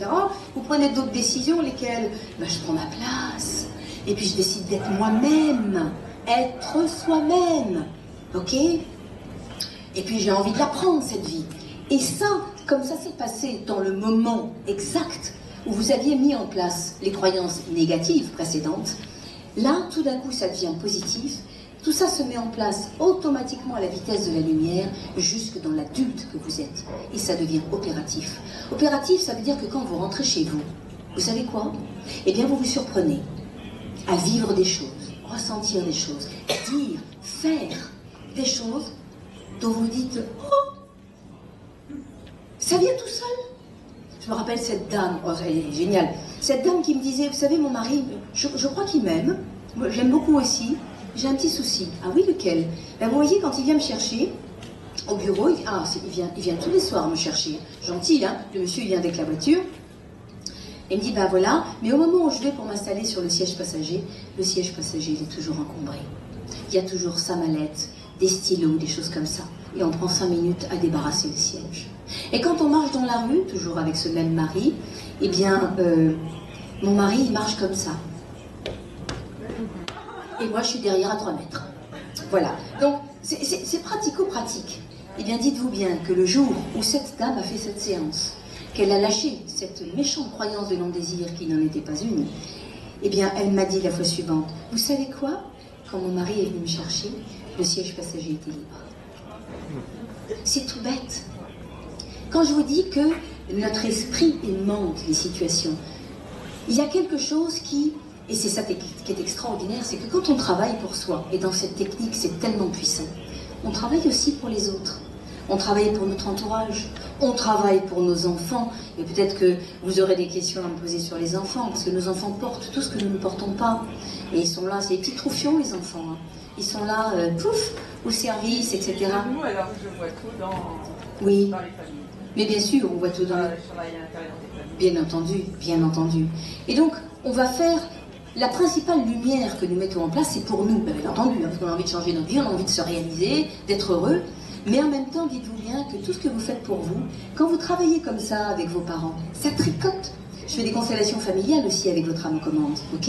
vous prenez d'autres décisions, lesquelles ben, je prends ma place. Et puis je décide d'être moi-même. Être soi-même. Ok? Et puis j'ai envie de la prendre, cette vie. Et ça, comme ça s'est passé dans le moment exact où vous aviez mis en place les croyances négatives précédentes, là, tout d'un coup, ça devient positif. Tout ça se met en place automatiquement à la vitesse de la lumière, jusque dans l'adulte que vous êtes. Et ça devient opératif. Opératif, ça veut dire que quand vous rentrez chez vous, vous savez quoi? Eh bien, vous vous surprenez à vivre des choses, ressentir des choses, dire, faire des choses dont vous dites « Oh, ça vient tout seul !» Je me rappelle cette dame, oh, elle est géniale, cette dame qui me disait « Vous savez, mon mari, je crois qu'il m'aime, j'aime beaucoup aussi, j'ai un petit souci. » Ah oui, lequel? Ben, vous voyez, quand il vient me chercher au bureau, il vient tous les soirs me chercher. Gentil, hein? Le monsieur, il vient avec la voiture. Il me dit, ben voilà, mais au moment où je vais pour m'installer sur le siège passager, il est toujours encombré. Il y a toujours sa mallette, des stylos, des choses comme ça. Et on prend 5 minutes à débarrasser le siège. Et quand on marche dans la rue, toujours avec ce même mari, eh bien, mon mari, il marche comme ça. Et moi, je suis derrière à 3 mètres. Voilà. Donc, c'est pratico-pratique. Eh bien, dites-vous bien que le jour où cette dame a fait cette séance, qu'elle a lâché cette méchante croyance de non-désir qui n'en était pas une, eh bien, elle m'a dit la fois suivante, vous savez quoi? Quand mon mari est venu me chercher, le siège passager était libre. C'est tout bête. Quand je vous dis que notre esprit aimante les situations, il y a quelque chose qui, et c'est ça qui est extraordinaire, c'est que quand on travaille pour soi, et dans cette technique c'est tellement puissant, on travaille aussi pour les autres. On travaille pour notre entourage, on travaille pour nos enfants, et peut-être que vous aurez des questions à me poser sur les enfants, parce que nos enfants portent tout ce que nous ne portons pas. Et ils sont là, c'est des petits troufions les enfants. Hein. Ils sont là, pouf, au service, etc. Nous, alors je vois tout dans oui. Dans les familles. Mais bien sûr, on voit tout dans les familles. Bien entendu, bien entendu. Et donc, on va faire... La principale lumière que nous mettons en place, c'est pour nous, bien entendu, hein, parce qu'on a envie de changer notre vie, on a envie de se réaliser, d'être heureux. Mais en même temps, dites-vous bien que tout ce que vous faites pour vous, quand vous travaillez comme ça avec vos parents, ça tricote. Je fais des constellations familiales aussi avec votre âme commande, ok?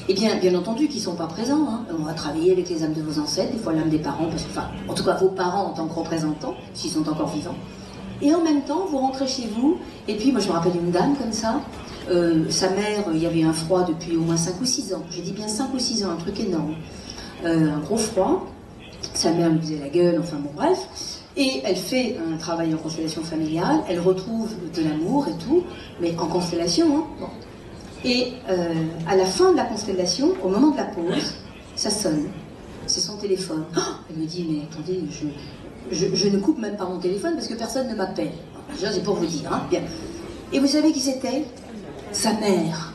Eh bien, bien entendu qu'ils ne sont pas présents. Hein. On va travailler avec les âmes de vos ancêtres, des fois l'âme des parents, parce que, enfin, en tout cas vos parents en tant que représentants, s'ils sont encore vivants. Et en même temps, vous rentrez chez vous, et puis moi je me rappelle une dame comme ça, sa mère, il y avait un froid depuis au moins 5 ou 6 ans. J'ai dit bien 5 ou 6 ans, un truc énorme. Un gros froid. Sa mère lui faisait la gueule, enfin bon bref. Et elle fait un travail en constellation familiale, elle retrouve de l'amour et tout, mais en constellation. Hein. Bon. Et à la fin de la constellation, au moment de la pause, ça sonne. C'est son téléphone. Oh, elle me dit, mais attendez, je ne coupe même pas mon téléphone parce que personne ne m'appelle. C'est pour vous dire. Hein. Bien. Et vous savez qui c'était? Sa mère,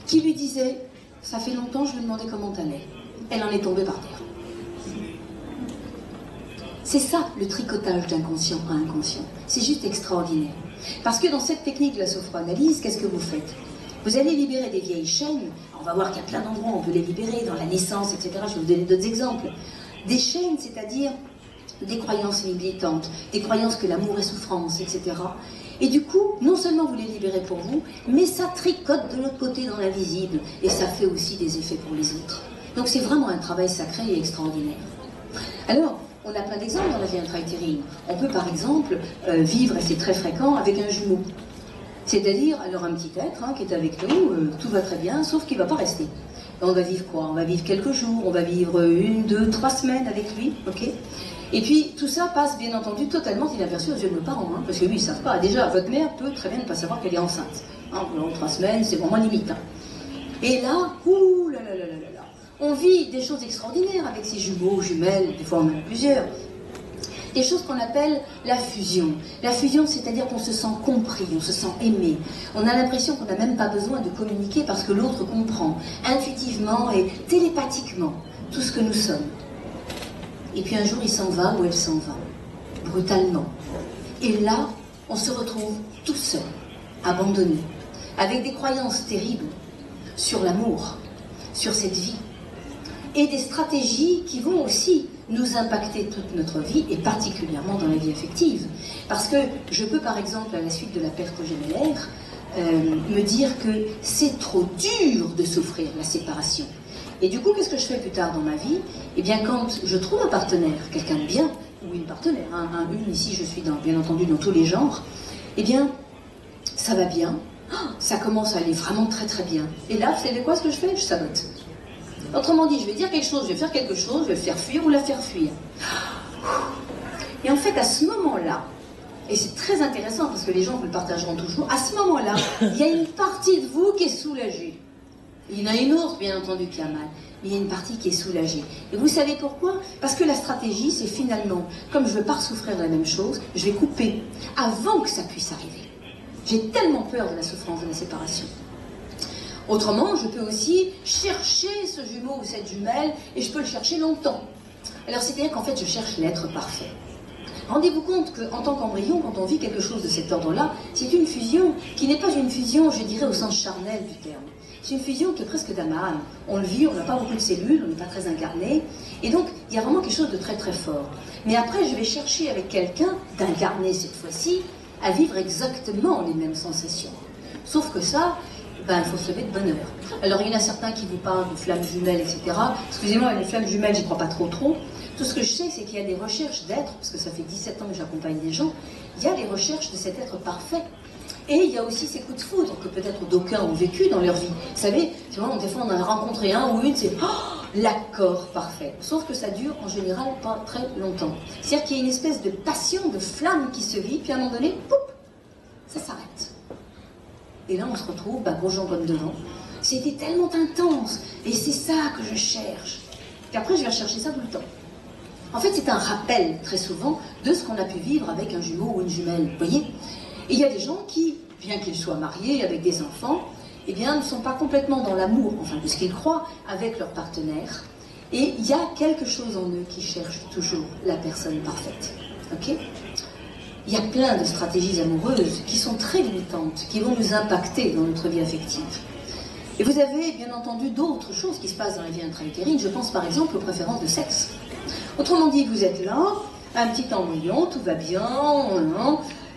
qui lui disait, ça fait longtemps je me demandais comment t'allais. Elle en est tombée par terre. C'est ça le tricotage d'inconscient à inconscient. C'est juste extraordinaire. Parce que dans cette technique de la sophroanalyse, qu'est-ce que vous faites? Vous allez libérer des vieilles chaînes. On va voir qu'il y a plein d'endroits où on peut les libérer, dans la naissance, etc. Je vais vous donner d'autres exemples. Des chaînes, c'est-à-dire des croyances militantes, des croyances que l'amour est souffrance, etc. Et du coup, non seulement vous les libérez pour vous, mais ça tricote de l'autre côté dans l'invisible. Et ça fait aussi des effets pour les autres. Donc c'est vraiment un travail sacré et extraordinaire. Alors, on a plein d'exemples dans la vie intra-utérine. On peut par exemple vivre, et c'est très fréquent, avec un jumeau. C'est-à-dire, alors un petit être hein, qui est avec nous, tout va très bien, sauf qu'il ne va pas rester. On va vivre quoi? On va vivre quelques jours, on va vivre 1, 2, 3 semaines avec lui, ok? Et puis tout ça passe bien entendu totalement inaperçu aux yeux de nos parents, hein, parce que oui, ils ne savent pas. Déjà, votre mère peut très bien ne pas savoir qu'elle est enceinte. Hein, pendant 3 semaines, c'est vraiment limite. Hein. Et là, ouh là là là là là, on vit des choses extraordinaires avec ces jumeaux, jumelles, des fois on en a plusieurs. Des choses qu'on appelle la fusion. La fusion, c'est-à-dire qu'on se sent compris, on se sent aimé. On a l'impression qu'on n'a même pas besoin de communiquer parce que l'autre comprend intuitivement et télépathiquement tout ce que nous sommes. Et puis un jour, il s'en va ou elle s'en va, brutalement. Et là, on se retrouve tout seul, abandonné, avec des croyances terribles sur l'amour, sur cette vie, et des stratégies qui vont aussi nous impacter toute notre vie, et particulièrement dans la vie affective. Parce que je peux, par exemple, à la suite de la perte gémellaire, me dire que c'est trop dur de souffrir la séparation. Et du coup, qu'est-ce que je fais plus tard dans ma vie? Eh bien, quand je trouve un partenaire, quelqu'un de bien, ou une partenaire, une ici, je suis bien entendu dans tous les genres, eh bien, ça va bien, ça commence à aller vraiment très très bien. Et là, vous savez quoi ce que je fais? Je sabote. Autrement dit, je vais dire quelque chose, je vais faire quelque chose, je vais le faire fuir ou la faire fuir. Et en fait, à ce moment-là, et c'est très intéressant parce que les gens vous le partageront toujours, à ce moment-là, il y a une partie de vous qui est soulagée. Il y en a une autre, bien entendu, qui a mal. Mais il y a une partie qui est soulagée. Et vous savez pourquoi? Parce que la stratégie, c'est finalement, comme je ne veux pas souffrir de la même chose, je vais couper avant que ça puisse arriver. J'ai tellement peur de la souffrance de la séparation. Autrement, je peux aussi chercher ce jumeau ou cette jumelle, et je peux le chercher longtemps. Alors, c'est-à-dire qu'en fait, je cherche l'être parfait. Rendez-vous compte qu'en tant qu'embryon, quand on vit quelque chose de cet ordre-là, c'est une fusion qui n'est pas une fusion, je dirais, au sens charnel du terme. C'est une fusion qui est presque d'âme à âme. On le vit, on n'a pas beaucoup de cellules, on n'est pas très incarné. Et donc, il y a vraiment quelque chose de très très fort. Mais après, je vais chercher avec quelqu'un, d'incarner cette fois-ci, à vivre exactement les mêmes sensations. Sauf que ça, il faut se lever de bonne heure. Alors, il y en a certains qui vous parlent de flammes jumelles, etc. Excusez-moi, les flammes jumelles, j'y crois pas trop. Tout ce que je sais, c'est qu'il y a des recherches d'être, parce que ça fait 17 ans que j'accompagne des gens, il y a des recherches de cet être parfait. Et il y a aussi ces coups de foudre que peut-être d'aucuns ont vécu dans leur vie. Vous savez, des fois on en a rencontré un ou une, c'est l'accord parfait. Sauf que ça dure en général pas très longtemps. C'est-à-dire qu'il y a une espèce de passion, de flamme qui se vit, puis à un moment donné, poup, ça s'arrête. Et là on se retrouve, gros jambon devant. C'était tellement intense, et c'est ça que je cherche. Puis après je vais rechercher ça tout le temps. En fait, c'est un rappel, très souvent, de ce qu'on a pu vivre avec un jumeau ou une jumelle, vous voyez? Et il y a des gens qui, bien qu'ils soient mariés avec des enfants, eh bien, ne sont pas complètement dans l'amour, enfin, de ce qu'ils croient, avec leur partenaire. Et il y a quelque chose en eux qui cherche toujours la personne parfaite. Ok? Il y a plein de stratégies amoureuses qui sont très limitantes, qui vont nous impacter dans notre vie affective. Et vous avez, bien entendu, d'autres choses qui se passent dans la vie intra-utérine. Je pense, par exemple, aux préférences de sexe. Autrement dit, vous êtes là, un petit embryon, tout va bien,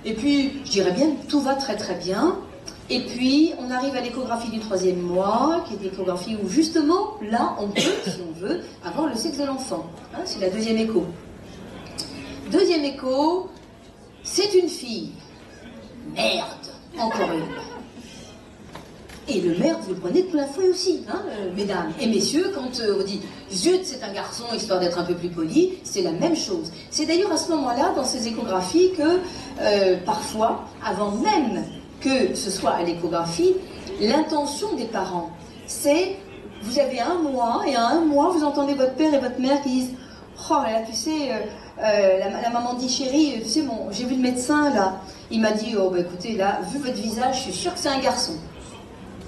et puis, je dirais bien, tout va très très bien. Et puis, on arrive à l'échographie du 3e mois, qui est l'échographie où, justement, là, on peut, si on veut, avoir le sexe de l'enfant. Hein, c'est la 2e écho. 2e écho, c'est une fille. Merde, encore une. Et le merde, vous le prenez de plein fouet aussi, hein, mesdames et messieurs, quand on dit « zut, c'est un garçon », histoire d'être un peu plus poli, c'est la même chose. C'est d'ailleurs à ce moment-là, dans ces échographies, que parfois, avant même que ce soit à l'échographie, l'intention des parents, c'est, vous avez 1 mois, et à 1 mois, vous entendez votre père et votre mère qui disent « oh là, tu sais, la maman dit « chérie, tu sais, bon, j'ai vu le médecin, là, il m'a dit, oh, écoutez, là, vu votre visage, je suis sûre que c'est un garçon. »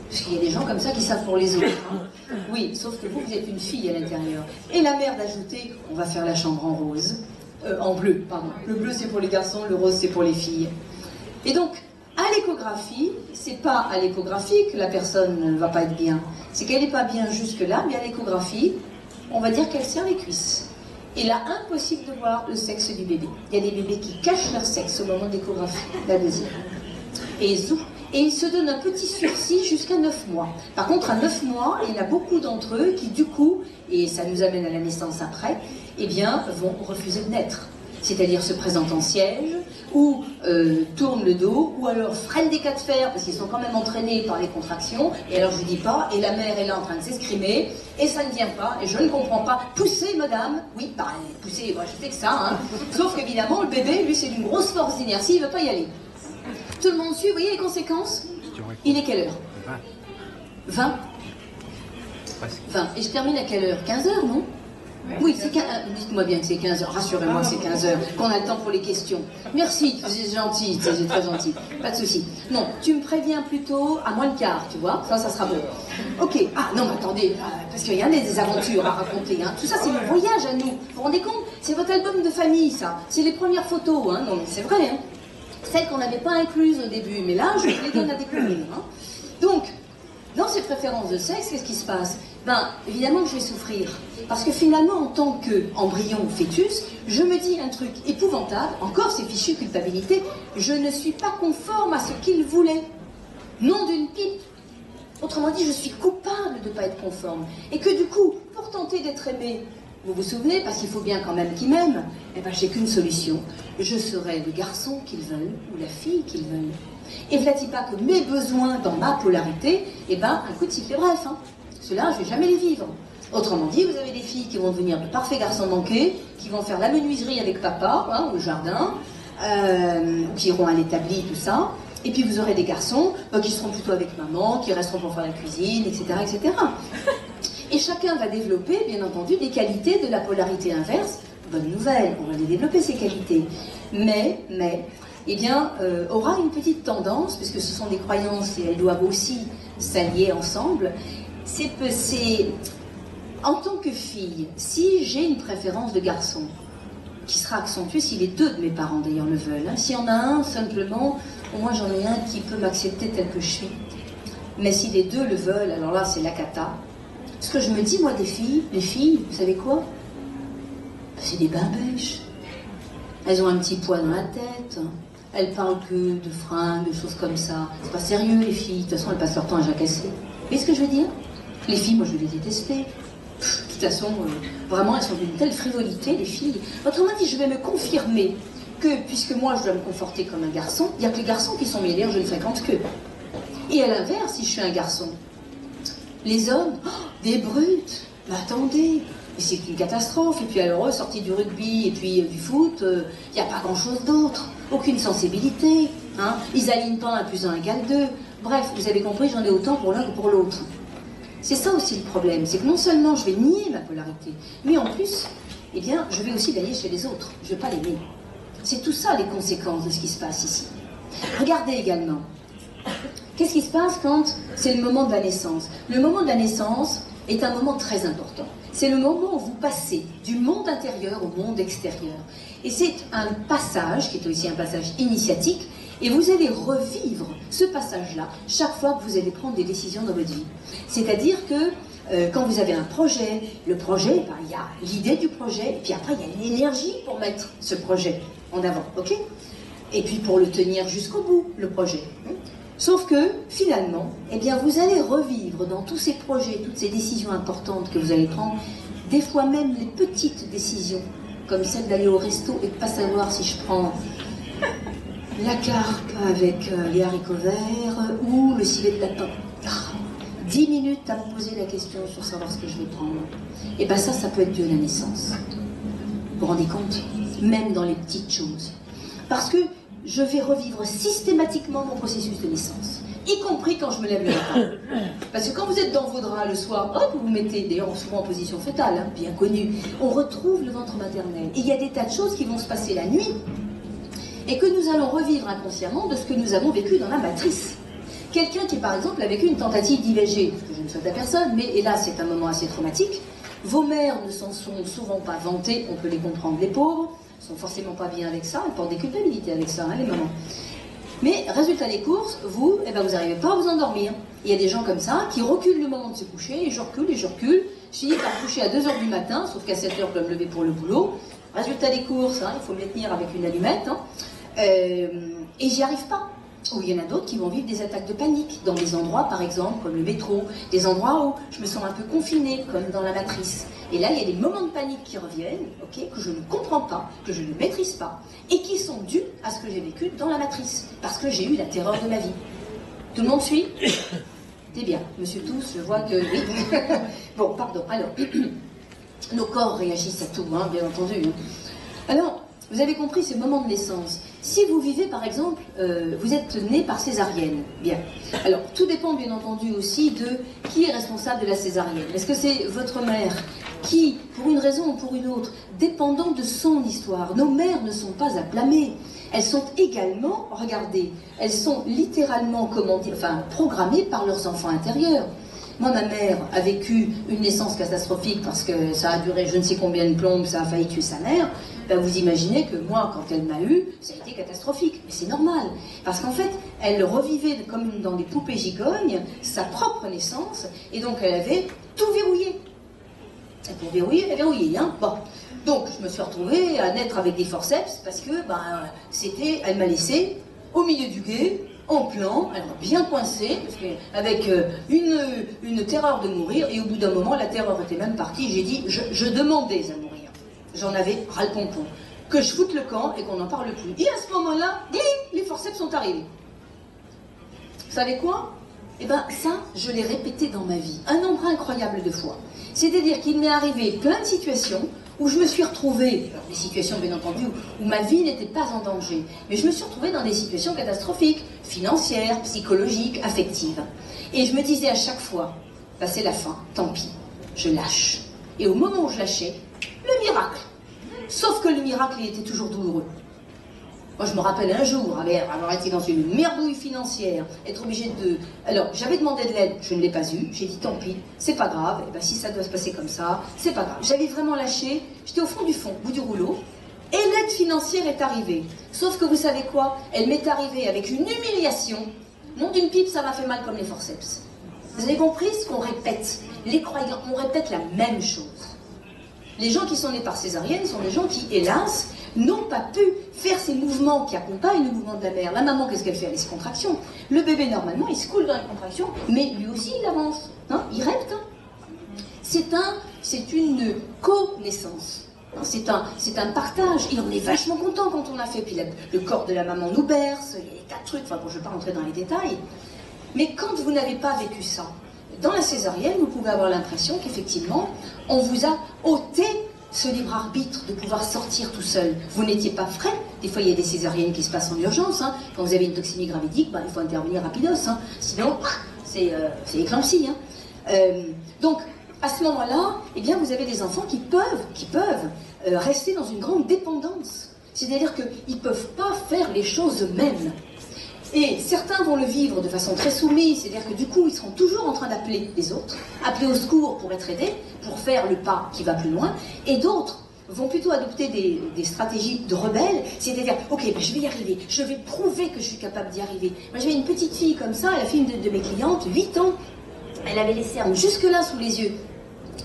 Parce qu'il y a des gens comme ça qui savent pour les autres. Hein. Oui, sauf que vous êtes une fille à l'intérieur. Et la mère d'ajouter, on va faire la chambre en rose. En bleu, pardon. Le bleu, c'est pour les garçons, le rose, c'est pour les filles. Et donc, à l'échographie, c'est pas à l'échographie que la personne ne va pas être bien. C'est qu'elle n'est pas bien jusque-là, mais à l'échographie, on va dire qu'elle serre les cuisses. Et là, impossible de voir le sexe du bébé. Il y a des bébés qui cachent leur sexe au moment de l'échographie, la 2e. Et ils se donnent un petit sursis jusqu'à 9 mois. Par contre, à 9 mois, il y en a beaucoup d'entre eux qui, du coup, et ça nous amène à la naissance après, eh bien, vont refuser de naître. C'est-à-dire se présentent en siège, ou tournent le dos, ou alors freinent des cas de fer, parce qu'ils sont quand même entraînés par les contractions, et alors je dis pas, et la mère est là en train de s'escrimer, et ça ne vient pas, et je ne comprends pas. Poussez, madame. Oui, bah, poussez, moi je fais que ça, hein. Sauf qu'évidemment, le bébé, lui, c'est d'une grosse force d'inertie, il ne veut pas y aller. Tout le monde suit, vous voyez les conséquences? Il est quelle heure? 20. 20. Et je termine à quelle heure? 15 heures, non? Oui, c'est 15 heures. Dites-moi bien que c'est 15 heures. Rassurez-moi que c'est 15 heures. Qu'on a le temps pour les questions. Merci, c'est gentil, c'est très gentil. Pas de souci. Non, tu me préviens plutôt à moins le quart, tu vois? Ça sera bon. Ok. Ah non, mais attendez, parce qu'il y en a des aventures à raconter. Hein. Tout ça, c'est le voyage à nous. Vous vous rendez compte? C'est votre album de famille, ça. C'est les premières photos. Hein. Non, mais c'est vrai. Hein. Celles qu'on n'avait pas incluses au début. Mais là, je vous les donne à découvrir. Hein. Donc, dans ces préférences de sexe, qu'est-ce qui se passe? Ben, évidemment que je vais souffrir. Parce que finalement, en tant qu'embryon ou fœtus, je me dis un truc épouvantable, encore ces fichues culpabilité, je ne suis pas conforme à ce qu'il voulait. Nom d'une pipe. Autrement dit, je suis coupable de ne pas être conforme. Et que du coup, pour tenter d'être aimé, vous vous souvenez, parce qu'il faut bien quand même qu'ils m'aiment, eh ben, j'ai qu'une solution. Je serai le garçon qu'ils veulent ou la fille qu'ils veulent. Et voilà-t-il pas que mes besoins dans ma polarité, eh ben, un coup de sifflet bref. Hein. Ceux-là, je ne vais jamais les vivre. Autrement dit, vous avez des filles qui vont devenir de parfaits garçons manqués, qui vont faire la menuiserie avec papa, hein, au jardin, qui iront à l'établi, tout ça. Et puis vous aurez des garçons qui seront plutôt avec maman, qui resteront pour faire la cuisine, etc., etc. Et chacun va développer, bien entendu, des qualités de la polarité inverse. Bonne nouvelle, on va les développer, ces qualités. Mais, eh bien, aura une petite tendance, puisque ce sont des croyances et elles doivent aussi s'allier ensemble. C'est en tant que fille, si j'ai une préférence de garçon, qui sera accentuée si les deux de mes parents d'ailleurs le veulent, hein. S'il y en a un, simplement, au moins j'en ai un qui peut m'accepter tel que je suis. Mais si les deux le veulent, alors là c'est la cata. Ce que je me dis, moi, des filles, les filles, vous savez quoi? C'est des babèches. Elles ont un petit poids dans la tête. Elles parlent que de fringues, de choses comme ça. C'est pas sérieux, les filles. De toute façon, elles passent leur temps à jacasser. Vous voyez ce que je veux dire? Les filles, moi, je vais les détester. De toute façon, vraiment, elles sont d'une telle frivolité, les filles. Autrement dit, je vais me confirmer que, puisque moi, je dois me comporter comme un garçon, il n'y a que les garçons qui sont mes d'ailleurs, je ne fréquente que. Et à l'inverse, si je suis un garçon, les hommes, oh, des brutes, mais attendez, c'est une catastrophe. Et puis alors, sortis du rugby et puis du foot, il n'y a pas grand-chose d'autre. Aucune sensibilité. Hein. Ils alignent pas 1 + 1 = 2. Bref, vous avez compris, j'en ai autant pour l'un que pour l'autre. C'est ça aussi le problème, c'est que non seulement je vais nier ma polarité, mais en plus, eh bien, je vais aussi la nier chez les autres. Je ne vais pas l'aimer. C'est tout ça les conséquences de ce qui se passe ici. Regardez également. Qu'est-ce qui se passe quand c'est le moment de la naissance? Le moment de la naissance est un moment très important. C'est le moment où vous passez du monde intérieur au monde extérieur. Et c'est un passage, qui est aussi un passage initiatique, et vous allez revivre ce passage-là chaque fois que vous allez prendre des décisions dans votre vie. C'est-à-dire que quand vous avez un projet, le projet, ben, il y a l'idée du projet, et puis après il y a l'énergie pour mettre ce projet en avant, ok? Et puis pour le tenir jusqu'au bout, le projet. Sauf que, finalement, eh bien, vous allez revivre dans tous ces projets, toutes ces décisions importantes que vous allez prendre, des fois même les petites décisions, comme celle d'aller au resto et de ne pas savoir si je prends la carpe avec les haricots verts ou le civet de lapin. 10 minutes à me poser la question sur savoir ce que je vais prendre. Et bien ça peut être dû à la naissance. Vous vous rendez compte? Même dans les petites choses. Parce que je vais revivre systématiquement mon processus de naissance, y compris quand je me lève le matin. Parce que quand vous êtes dans vos draps le soir, hop, vous vous mettez, d'ailleurs souvent en position fœtale, hein, bien connue, on retrouve le ventre maternel. Et il y a des tas de choses qui vont se passer la nuit, et que nous allons revivre inconsciemment de ce que nous avons vécu dans la matrice. Quelqu'un qui, par exemple, a vécu une tentative d'IVG, ce que je ne souhaite à personne, mais hélas, c'est un moment assez traumatique. Vos mères ne s'en sont souvent pas vantées, on peut les comprendre, les pauvres, sont forcément pas bien avec ça, elles portent des culpabilités avec ça, hein, les mamans. Mais résultat des courses, vous, eh ben, vous n'arrivez pas à vous endormir. Il y a des gens comme ça qui reculent le moment de se coucher, et je recule, je finis par coucher à 2 h du matin, sauf qu'à 7 h, je dois me lever pour le boulot. Résultat des courses, hein, il faut me les tenir avec une allumette, hein, et j'y arrive pas. Ou il y en a d'autres qui vont vivre des attaques de panique, dans des endroits, par exemple, comme le métro, des endroits où je me sens un peu confinée, comme dans la matrice. Et là, il y a des moments de panique qui reviennent, ok, que je ne comprends pas, que je ne maîtrise pas, et qui sont dus à ce que j'ai vécu dans la matrice, parce que j'ai eu la terreur de ma vie. Tout le monde suit? C'est bien, monsieur Tous, je vois que oui. Bon, pardon, alors, nos corps réagissent à tout, hein, bien entendu. Hein. Alors, vous avez compris ce moment de naissance. Si vous vivez, par exemple, vous êtes né par césarienne, bien. Alors, tout dépend, bien entendu, aussi de qui est responsable de la césarienne. Est-ce que c'est votre mère qui, pour une raison ou pour une autre, dépendant de son histoire, nos mères ne sont pas à blâmer. Elles sont également, regardez, elles sont littéralement, comment dire, enfin, programmées par leurs enfants intérieurs. Moi, ma mère a vécu une naissance catastrophique parce que ça a duré je ne sais combien de plombes, ça a failli tuer sa mère. Ben, vous imaginez que moi, quand elle m'a eu, ça a été catastrophique. Mais c'est normal. Parce qu'en fait, elle revivait comme dans des poupées gigognes sa propre naissance. Et donc, elle avait tout verrouillé. Et pour verrouiller, elle verrouillé. Hein, bon. Donc, je me suis retrouvée à naître avec des forceps parce que, elle m'a laissé au milieu du gué, en plan, elle m'a bien coincée, avec une terreur de mourir, et au bout d'un moment, la terreur était même partie, j'ai dit, je demandais à mourir. J'en avais ras-le-pompon. Que je foute le camp et qu'on n'en parle plus. Et à ce moment-là, les forceps sont arrivés. Vous savez quoi? Eh bien, ça, je l'ai répété dans ma vie, un nombre incroyable de fois. C'est-à-dire qu'il m'est arrivé plein de situations où je me suis retrouvée, alors des situations bien entendu où ma vie n'était pas en danger, mais je me suis retrouvée dans des situations catastrophiques, financières, psychologiques, affectives. Et je me disais à chaque fois, bah, c'est la fin, tant pis, je lâche. Et au moment où je lâchais, le miracle. Sauf que le miracle, il était toujours douloureux. Moi, je me rappelle un jour, avoir été dans une merdouille financière, être obligée de... Alors, j'avais demandé de l'aide, je ne l'ai pas eu. J'ai dit, tant pis, c'est pas grave. Et ben, si ça doit se passer comme ça, c'est pas grave. J'avais vraiment lâché, j'étais au fond du bout du rouleau, et l'aide financière est arrivée. Sauf que vous savez quoi? Elle m'est arrivée avec une humiliation. Non d'une pipe, ça m'a fait mal comme les forceps. Vous avez compris ce qu'on répète? Les croyants, on répète la même chose. Les gens qui sont nés par césarienne sont des gens qui, hélas, n'ont pas pu faire ces mouvements qui accompagnent le mouvement de la mère. La maman, qu'est-ce qu'elle fait? Elle a ses contractions. Le bébé, normalement, il se coule dans les contractions, mais lui aussi, il avance. Hein, il répète. Hein. C'est une co-naissance. C'est un partage. Et on est vachement content quand on a fait. Puis le corps de la maman nous berce. Il y a des tas de trucs. Enfin, bon, je ne vais pas rentrer dans les détails. Mais quand vous n'avez pas vécu ça, dans la césarienne, vous pouvez avoir l'impression qu'effectivement, on vous a ôté ce libre arbitre de pouvoir sortir tout seul. Vous n'étiez pas frais. Des fois, il y a des césariennes qui se passent en urgence. Hein. Quand vous avez une toxémie gravidique, il faut intervenir rapidos. Hein. Sinon, c'est éclampsie. Hein. Donc, à ce moment-là, eh bien, vous avez des enfants qui peuvent rester dans une grande dépendance. C'est-à-dire qu'ils ne peuvent pas faire les choses eux-mêmes. Et certains vont le vivre de façon très soumise, c'est-à-dire que du coup, ils seront toujours en train d'appeler les autres, appeler au secours pour être aidés, pour faire le pas qui va plus loin, et d'autres vont plutôt adopter des stratégies de rebelles, c'est-à-dire, ok, ben, je vais y arriver, je vais prouver que je suis capable d'y arriver. Moi, j'avais une petite fille comme ça, la fille de mes clientes, 8 ans, elle avait les cernes jusque-là sous les yeux.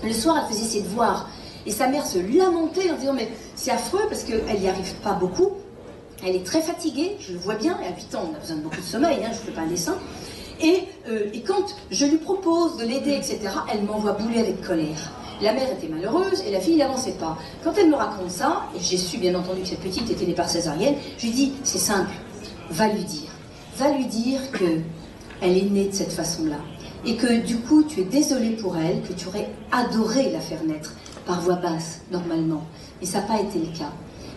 Le soir, elle faisait ses devoirs, et sa mère se lamentait en disant, mais c'est affreux parce qu'elle n'y arrive pas beaucoup. Elle est très fatiguée, je le vois bien, et à 8 ans, on a besoin de beaucoup de sommeil, hein, je ne fais pas un dessin. Et quand je lui propose de l'aider, etc., elle m'envoie bouler avec colère. La mère était malheureuse et la fille n'avançait pas. Quand elle me raconte ça, et j'ai su bien entendu que cette petite était née par césarienne, je lui dis, c'est simple, va lui dire qu'elle est née de cette façon-là. Et que du coup, tu es désolé pour elle, que tu aurais adoré la faire naître par voie basse, normalement. Mais ça n'a pas été le cas.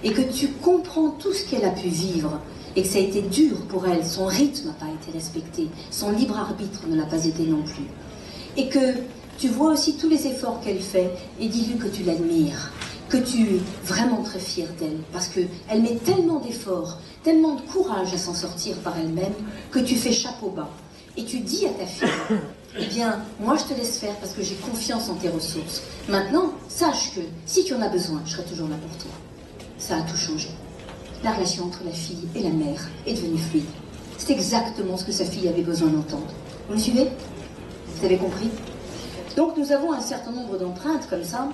Et que tu comprends tout ce qu'elle a pu vivre, et que ça a été dur pour elle, son rythme n'a pas été respecté, son libre arbitre ne l'a pas été non plus. Et que tu vois aussi tous les efforts qu'elle fait, et dis-lui que tu l'admires, que tu es vraiment très fier d'elle, parce qu'elle met tellement d'efforts, tellement de courage à s'en sortir par elle-même, que tu fais chapeau bas. Et tu dis à ta fille, eh bien, moi je te laisse faire parce que j'ai confiance en tes ressources. Maintenant, sache que si tu en as besoin, je serai toujours là pour toi. Ça a tout changé. La relation entre la fille et la mère est devenue fluide. C'est exactement ce que sa fille avait besoin d'entendre. Vous me suivez? Vous avez compris? Donc nous avons un certain nombre d'empreintes comme ça,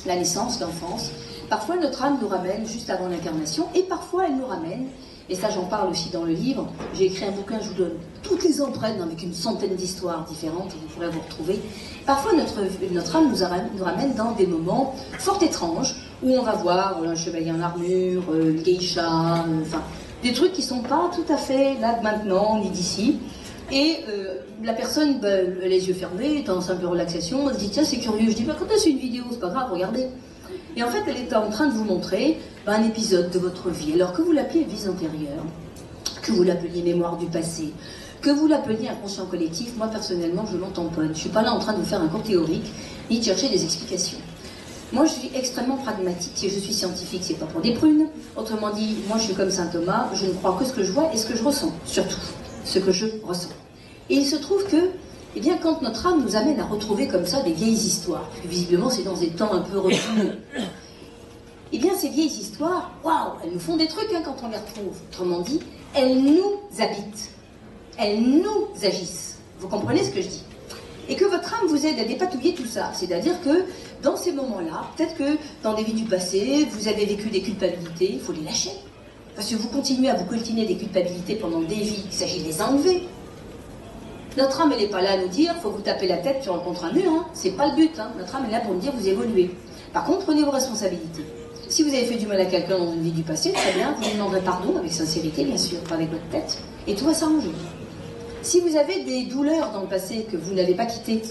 la naissance, l'enfance. Parfois notre âme nous ramène juste avant l'incarnation, et parfois elle nous ramène et ça j'en parle aussi dans le livre, j'ai écrit un bouquin, je vous donne toutes les empreintes avec une centaine d'histoires différentes, vous pourrez vous retrouver. Parfois notre âme nous ramène dans des moments fort étranges, où on va voir un chevalier en armure, une geisha, enfin des trucs qui sont pas tout à fait là de maintenant, ni d'ici. Et la personne, les yeux fermés, dans un peu de relaxation, elle se dit tiens c'est curieux, je dis quand c'est une vidéo, c'est pas grave, regardez. Et en fait elle est en train de vous montrer un épisode de votre vie, alors que vous l'appeliez vie antérieure, que vous l'appeliez mémoire du passé, que vous l'appeliez inconscient collectif, moi personnellement je l'entends pas, je ne suis pas là en train de vous faire un cours théorique, ni de chercher des explications. Moi je suis extrêmement pragmatique, si je suis scientifique c'est pas pour des prunes, autrement dit, moi je suis comme saint Thomas, je ne crois que ce que je vois et ce que je ressens, surtout ce que je ressens. Et il se trouve que, eh bien, quand notre âme nous amène à retrouver comme ça des vieilles histoires, puis visiblement c'est dans des temps un peu reculés, eh bien ces vieilles histoires, waouh, elles nous font des trucs quand on les retrouve. Autrement dit, elles nous habitent, elles nous agissent. Vous comprenez ce que je dis? Et que votre âme vous aide à dépatouiller tout ça. C'est-à-dire que dans ces moments-là, peut-être que dans des vies du passé, vous avez vécu des culpabilités, il faut les lâcher. Parce que vous continuez à vous coltiner des culpabilités pendant des vies, il s'agit de les enlever. Notre âme, elle n'est pas là à nous dire, il faut vous taper la tête contre un mur, hein. C'est pas le but. Hein. Notre âme est là pour nous dire, vous évoluez. Par contre, prenez vos responsabilités. Si vous avez fait du mal à quelqu'un dans une vie du passé, très bien, vous lui demanderez pardon, avec sincérité, bien sûr, pas avec votre tête, et tout va s'arranger. Si vous avez des douleurs dans le passé que vous n'avez pas quittées,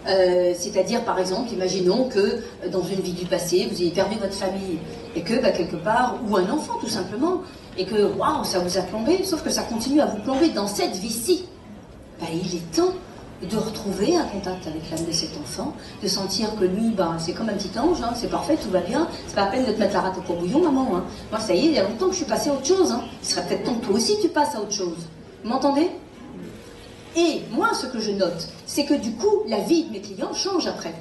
c'est-à-dire, par exemple, imaginons que dans une vie du passé, vous ayez perdu votre famille, et que, quelque part, ou un enfant, tout simplement, et que, waouh, ça vous a plombé, sauf que ça continue à vous plomber dans cette vie-ci. Il est temps de retrouver un contact avec l'âme de cet enfant, de sentir que lui, c'est comme un petit ange, hein, c'est parfait, tout va bien, c'est pas la peine de te mettre la rate au courbouillon, maman. Hein. Moi, ça y est, il y a longtemps que je suis passée à autre chose. Hein. Il serait peut-être temps que toi aussi tu passes à autre chose. Vous m'entendez? Et moi, ce que je note, c'est que du coup, la vie de mes clients change après.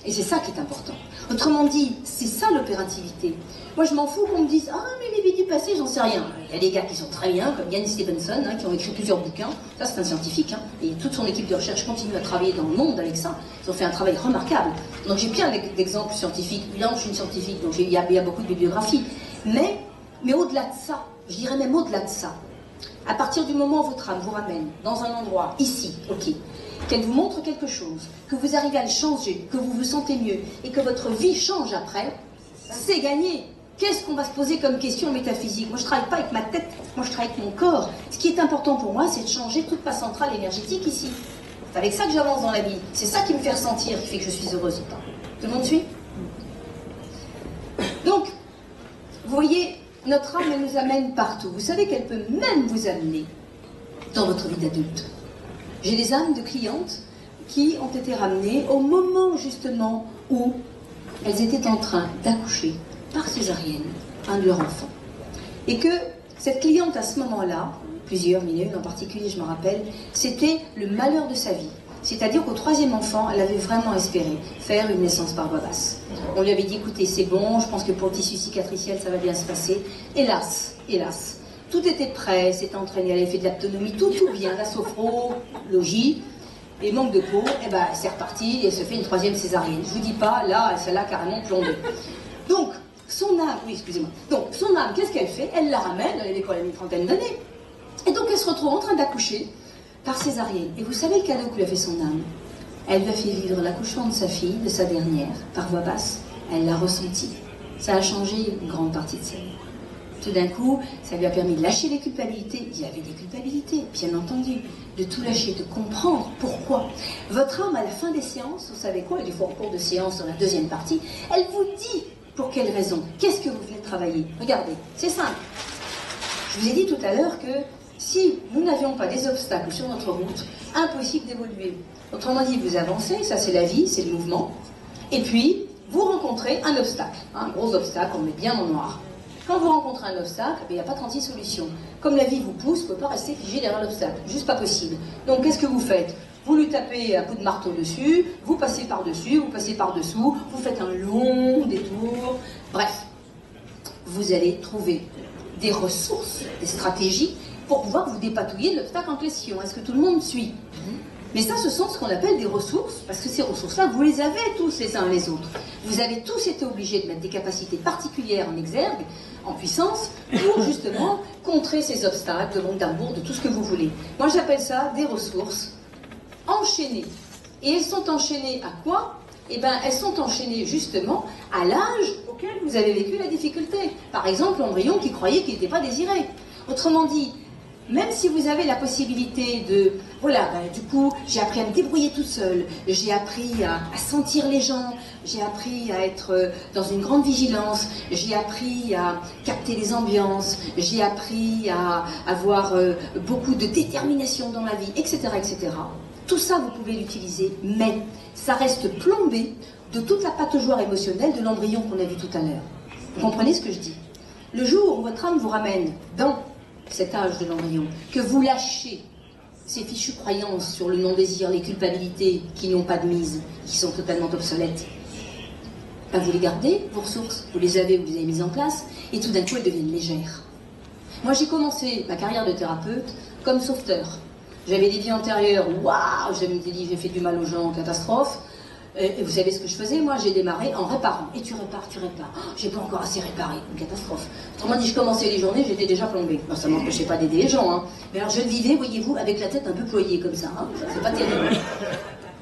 Et c'est ça qui est important. Autrement dit, c'est ça l'opérativité. Moi, je m'en fous qu'on me dise « Ah, mais les vies du passé, j'en sais rien. » Il y a des gars qui sont très bien, comme Ian Stevenson, hein, qui ont écrit plusieurs bouquins. Ça, c'est un scientifique. Hein, et toute son équipe de recherche continue à travailler dans le monde avec ça. Ils ont fait un travail remarquable. Donc, j'ai plein d'exemples scientifiques. Évidemment, je suis une scientifique, donc il y a beaucoup de bibliographies. Mais au-delà de ça, je dirais même au-delà de ça, à partir du moment où votre âme vous ramène dans un endroit, ici, ok, qu'elle vous montre quelque chose, que vous arrivez à le changer, que vous vous sentez mieux, et que votre vie change après, c'est gagné. Qu'est-ce qu'on va se poser comme question métaphysique? Moi, je ne travaille pas avec ma tête, moi, je travaille avec mon corps. Ce qui est important pour moi, c'est de changer toute ma centrale énergétique ici. C'est avec ça que j'avance dans la vie. C'est ça qui me fait ressentir, qui fait que je suis heureuse ou pas. Tout le monde suit? Donc, vous voyez, notre âme, elle nous amène partout. Vous savez qu'elle peut même vous amener dans votre vie d'adulte. J'ai des âmes de clientes qui ont été ramenées au moment justement où elles étaient en train d'accoucher par césarienne un de leurs enfants. Et que cette cliente à ce moment-là, plusieurs, mais il y en a une en particulier, je me rappelle, c'était le malheur de sa vie. C'est-à-dire qu'au troisième enfant, elle avait vraiment espéré faire une naissance par voie basse. On lui avait dit, écoutez, c'est bon, je pense que pour le tissu cicatriciel, ça va bien se passer. Hélas, hélas. Tout était prêt, s'était entraîné, elle avait fait de l'aptonomie, tout bien, la sophrologie, et manque de peau, et c'est reparti, et elle se fait une troisième césarienne. Je vous dis pas, là, celle-là carrément plombée. Donc, son âme, oui, excusez-moi. Donc, son âme, qu'est-ce qu'elle fait? Elle la ramène, elle avait quoi, une trentaine d'années. Et donc, elle se retrouve en train d'accoucher par césarienne. Et vous savez le cadeau que lui a fait son âme? Elle lui a fait vivre l'accouchement de sa fille, de sa dernière, par voie basse. Elle l'a ressenti. Ça a changé une grande partie de sa vie. Tout d'un coup, ça lui a permis de lâcher les culpabilités. Il y avait des culpabilités, bien entendu. De tout lâcher, de comprendre pourquoi. Votre âme, à la fin des séances, vous savez quoi, et du coup en cours de séance dans la deuxième partie, elle vous dit pour quelle raison. Qu'est-ce que vous venez travailler? Regardez, c'est simple. Je vous ai dit tout à l'heure que si nous n'avions pas des obstacles sur notre route, impossible d'évoluer. Autrement dit, vous avancez, ça c'est la vie, c'est le mouvement, et puis vous rencontrez un obstacle, un gros obstacle, on le met bien en noir. Quand vous rencontrez un obstacle, il n'y a pas 36 solutions. Comme la vie vous pousse, vous ne pouvez pas rester figé derrière l'obstacle, juste pas possible. Donc qu'est-ce que vous faites? Vous lui tapez un coup de marteau dessus, vous passez par-dessus, vous passez par-dessous, vous faites un long détour, bref. Vous allez trouver des ressources, des stratégies, pour pouvoir vous dépatouiller de l'obstacle en question. Est-ce que tout le monde suit? Mais ça, ce sont ce qu'on appelle des ressources, parce que ces ressources-là, vous les avez tous les uns les autres. Vous avez tous été obligés de mettre des capacités particulières en exergue, en puissance, pour justement contrer ces obstacles, de manque d'amour, de tout ce que vous voulez. Moi, j'appelle ça des ressources enchaînées. Et elles sont enchaînées à quoi? Eh bien, elles sont enchaînées justement à l'âge auquel vous avez vécu la difficulté. Par exemple, l'embryon qui croyait qu'il n'était pas désiré. Autrement dit, même si vous avez la possibilité de... Voilà, du coup, j'ai appris à me débrouiller toute seule, j'ai appris à sentir les gens, j'ai appris à être dans une grande vigilance, j'ai appris à capter les ambiances, j'ai appris à avoir beaucoup de détermination dans la vie, etc., etc. Tout ça, vous pouvez l'utiliser, mais ça reste plombé de toute la pataugeoire émotionnelle de l'embryon qu'on a vu tout à l'heure. Vous comprenez ce que je dis? Le jour où votre âme vous ramène dans cet âge de l'embryon, que vous lâchez ces fichues croyances sur le non-désir, les culpabilités qui n'ont pas de mise, qui sont totalement obsolètes, ben vous les gardez, vos ressources, vous les avez mises en place, et tout d'un coup elles deviennent légères. Moi j'ai commencé ma carrière de thérapeute comme sauveteur. J'avais des vies antérieures, waouh, j'avais dit j'ai fait du mal aux gens, catastrophe. Et vous savez ce que je faisais? Moi, j'ai démarré en réparant. Et tu répares, tu répares. Oh, j'ai pas encore assez réparé. Une catastrophe. Autrement dit, je commençais les journées, j'étais déjà plombée. Bon, ça ne m'empêchait pas d'aider les gens. Hein. Mais alors, je le vivais, voyez-vous, avec la tête un peu ployée comme ça. Hein. C'est pas terrible.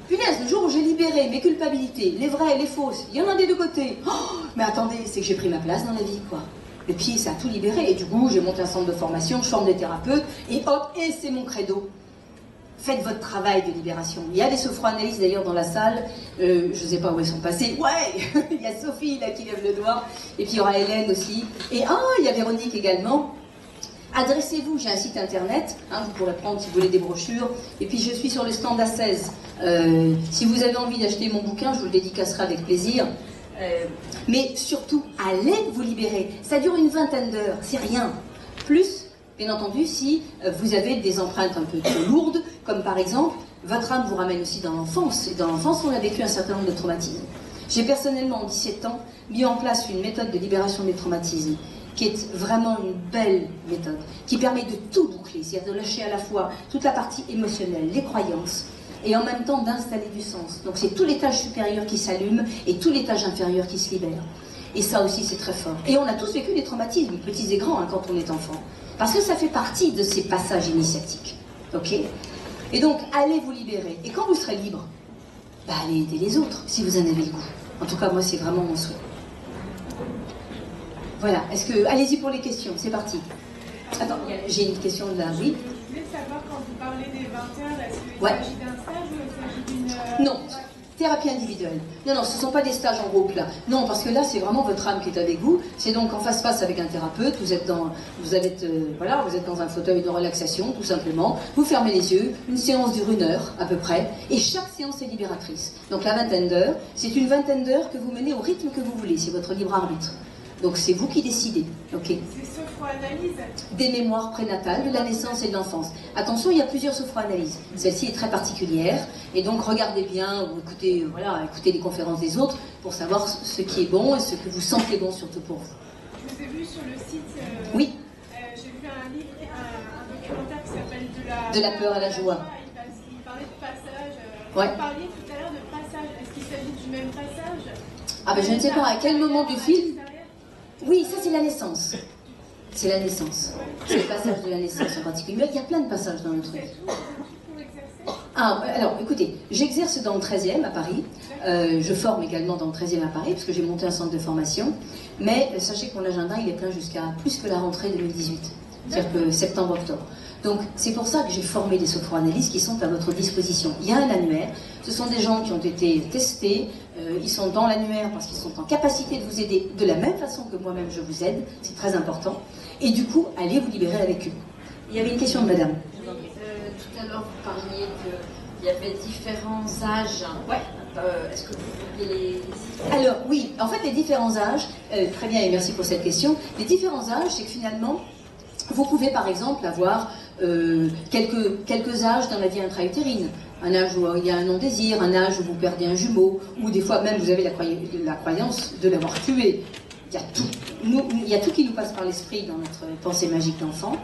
Punaise, le jour où j'ai libéré mes culpabilités, les vraies et les fausses, il y en a des deux côtés. Oh, mais attendez, c'est que j'ai pris ma place dans la vie, quoi. Le pied, ça a tout libéré. Et du coup, j'ai monté un centre de formation, je forme des thérapeutes. Et hop, et c'est mon credo. Faites votre travail de libération. Il y a des sophroanalystes d'ailleurs dans la salle, je ne sais pas où elles sont passées. Ouais, il y a Sophie là qui lève le doigt, et puis il y aura Hélène aussi. Et il y a Véronique également. Adressez-vous, j'ai un site internet, hein, vous pourrez prendre si vous voulez des brochures. Et puis je suis sur le stand A16. Si vous avez envie d'acheter mon bouquin, je vous le dédicacerai avec plaisir. Mais surtout, allez vous libérer. Ça dure une vingtaine d'heures, c'est rien. Plus, bien entendu, si vous avez des empreintes un peu trop lourdes, comme par exemple, votre âme vous ramène aussi dans l'enfance. Et dans l'enfance, on a vécu un certain nombre de traumatismes. J'ai personnellement, en 17 ans, mis en place une méthode de libération des traumatismes, qui est vraiment une belle méthode, qui permet de tout boucler, c'est-à-dire de lâcher à la fois toute la partie émotionnelle, les croyances, et en même temps d'installer du sens. Donc c'est tout l'étage supérieur qui s'allume, et tout l'étage inférieur qui se libère. Et ça aussi, c'est très fort. Et on a tous vécu des traumatismes, petits et grands, hein, quand on est enfant. Parce que ça fait partie de ces passages initiatiques. Ok? Et donc, allez vous libérer. Et quand vous serez libre, bah, allez aider les autres, si vous en avez le goût. En tout cas, moi, c'est vraiment mon souhait. Voilà. Allez-y pour les questions. C'est parti. Attends, j'ai une question de là. Oui? Je voulais savoir, quand vous parlez des 20 heures, est-ce qu'il Ouais. s'agit d'un stage ou il s'agit d'une... Non. Thérapie individuelle. Non, ce ne sont pas des stages en groupe là. Non, parce que là, c'est vraiment votre âme qui est avec vous. C'est donc en face-face avec un thérapeute. Vous êtes dans un fauteuil de relaxation, tout simplement. Vous fermez les yeux. Une séance dure 1 heure à peu près. Et chaque séance est libératrice. Donc la vingtaine d'heures, c'est une vingtaine d'heures que vous menez au rythme que vous voulez. C'est votre libre arbitre. Donc c'est vous qui décidez. Ok. C'est sophroanalyse. Des mémoires prénatales de la naissance et de l'enfance. Attention, il y a plusieurs sophroanalyses. Celle-ci est très particulière, et donc regardez bien, ou écoutez les conférences des autres pour savoir ce qui est bon et ce que vous sentez bon surtout pour vous. Je vous ai vu sur le site. Oui. J'ai vu un livre, un documentaire qui s'appelle De la peur à la joie. Il parlait de passage. Ouais. Vous parliez tout à l'heure de passage. Est-ce qu'il s'agit du même passage? Ah ben je ne sais pas à quel moment du film. Oui, ça c'est la naissance. C'est la naissance. C'est le passage de la naissance en particulier. Mais il y a plein de passages dans le truc. Alors, écoutez, j'exerce dans le 13e à Paris. Je forme également dans le 13e à Paris, parce que j'ai monté un centre de formation. Mais sachez que mon agenda, il est plein jusqu'à plus que la rentrée 2018. C'est-à-dire que septembre-octobre. Donc, c'est pour ça que j'ai formé des sophroanalystes qui sont à votre disposition. Il y a un annuaire. Ce sont des gens qui ont été testés. Ils sont dans l'annuaire parce qu'ils sont en capacité de vous aider de la même façon que moi-même je vous aide. C'est très important. Et du coup, allez vous libérer avec eux. Il y avait une question de madame. Tout à l'heure, vous parliez qu'il y avait différents âges. Ouais. Est-ce que vous pouviez les citer? Alors, oui, en fait, les différents âges, très bien et merci pour cette question. Les différents âges, c'est que finalement, vous pouvez par exemple avoir quelques âges dans la vie intra-utérine. Un âge où il y a un non-désir, un âge où vous perdez un jumeau, ou des fois même vous avez la croyance de l'avoir tué. Il y a tout qui nous passe par l'esprit dans notre pensée magique d'enfant.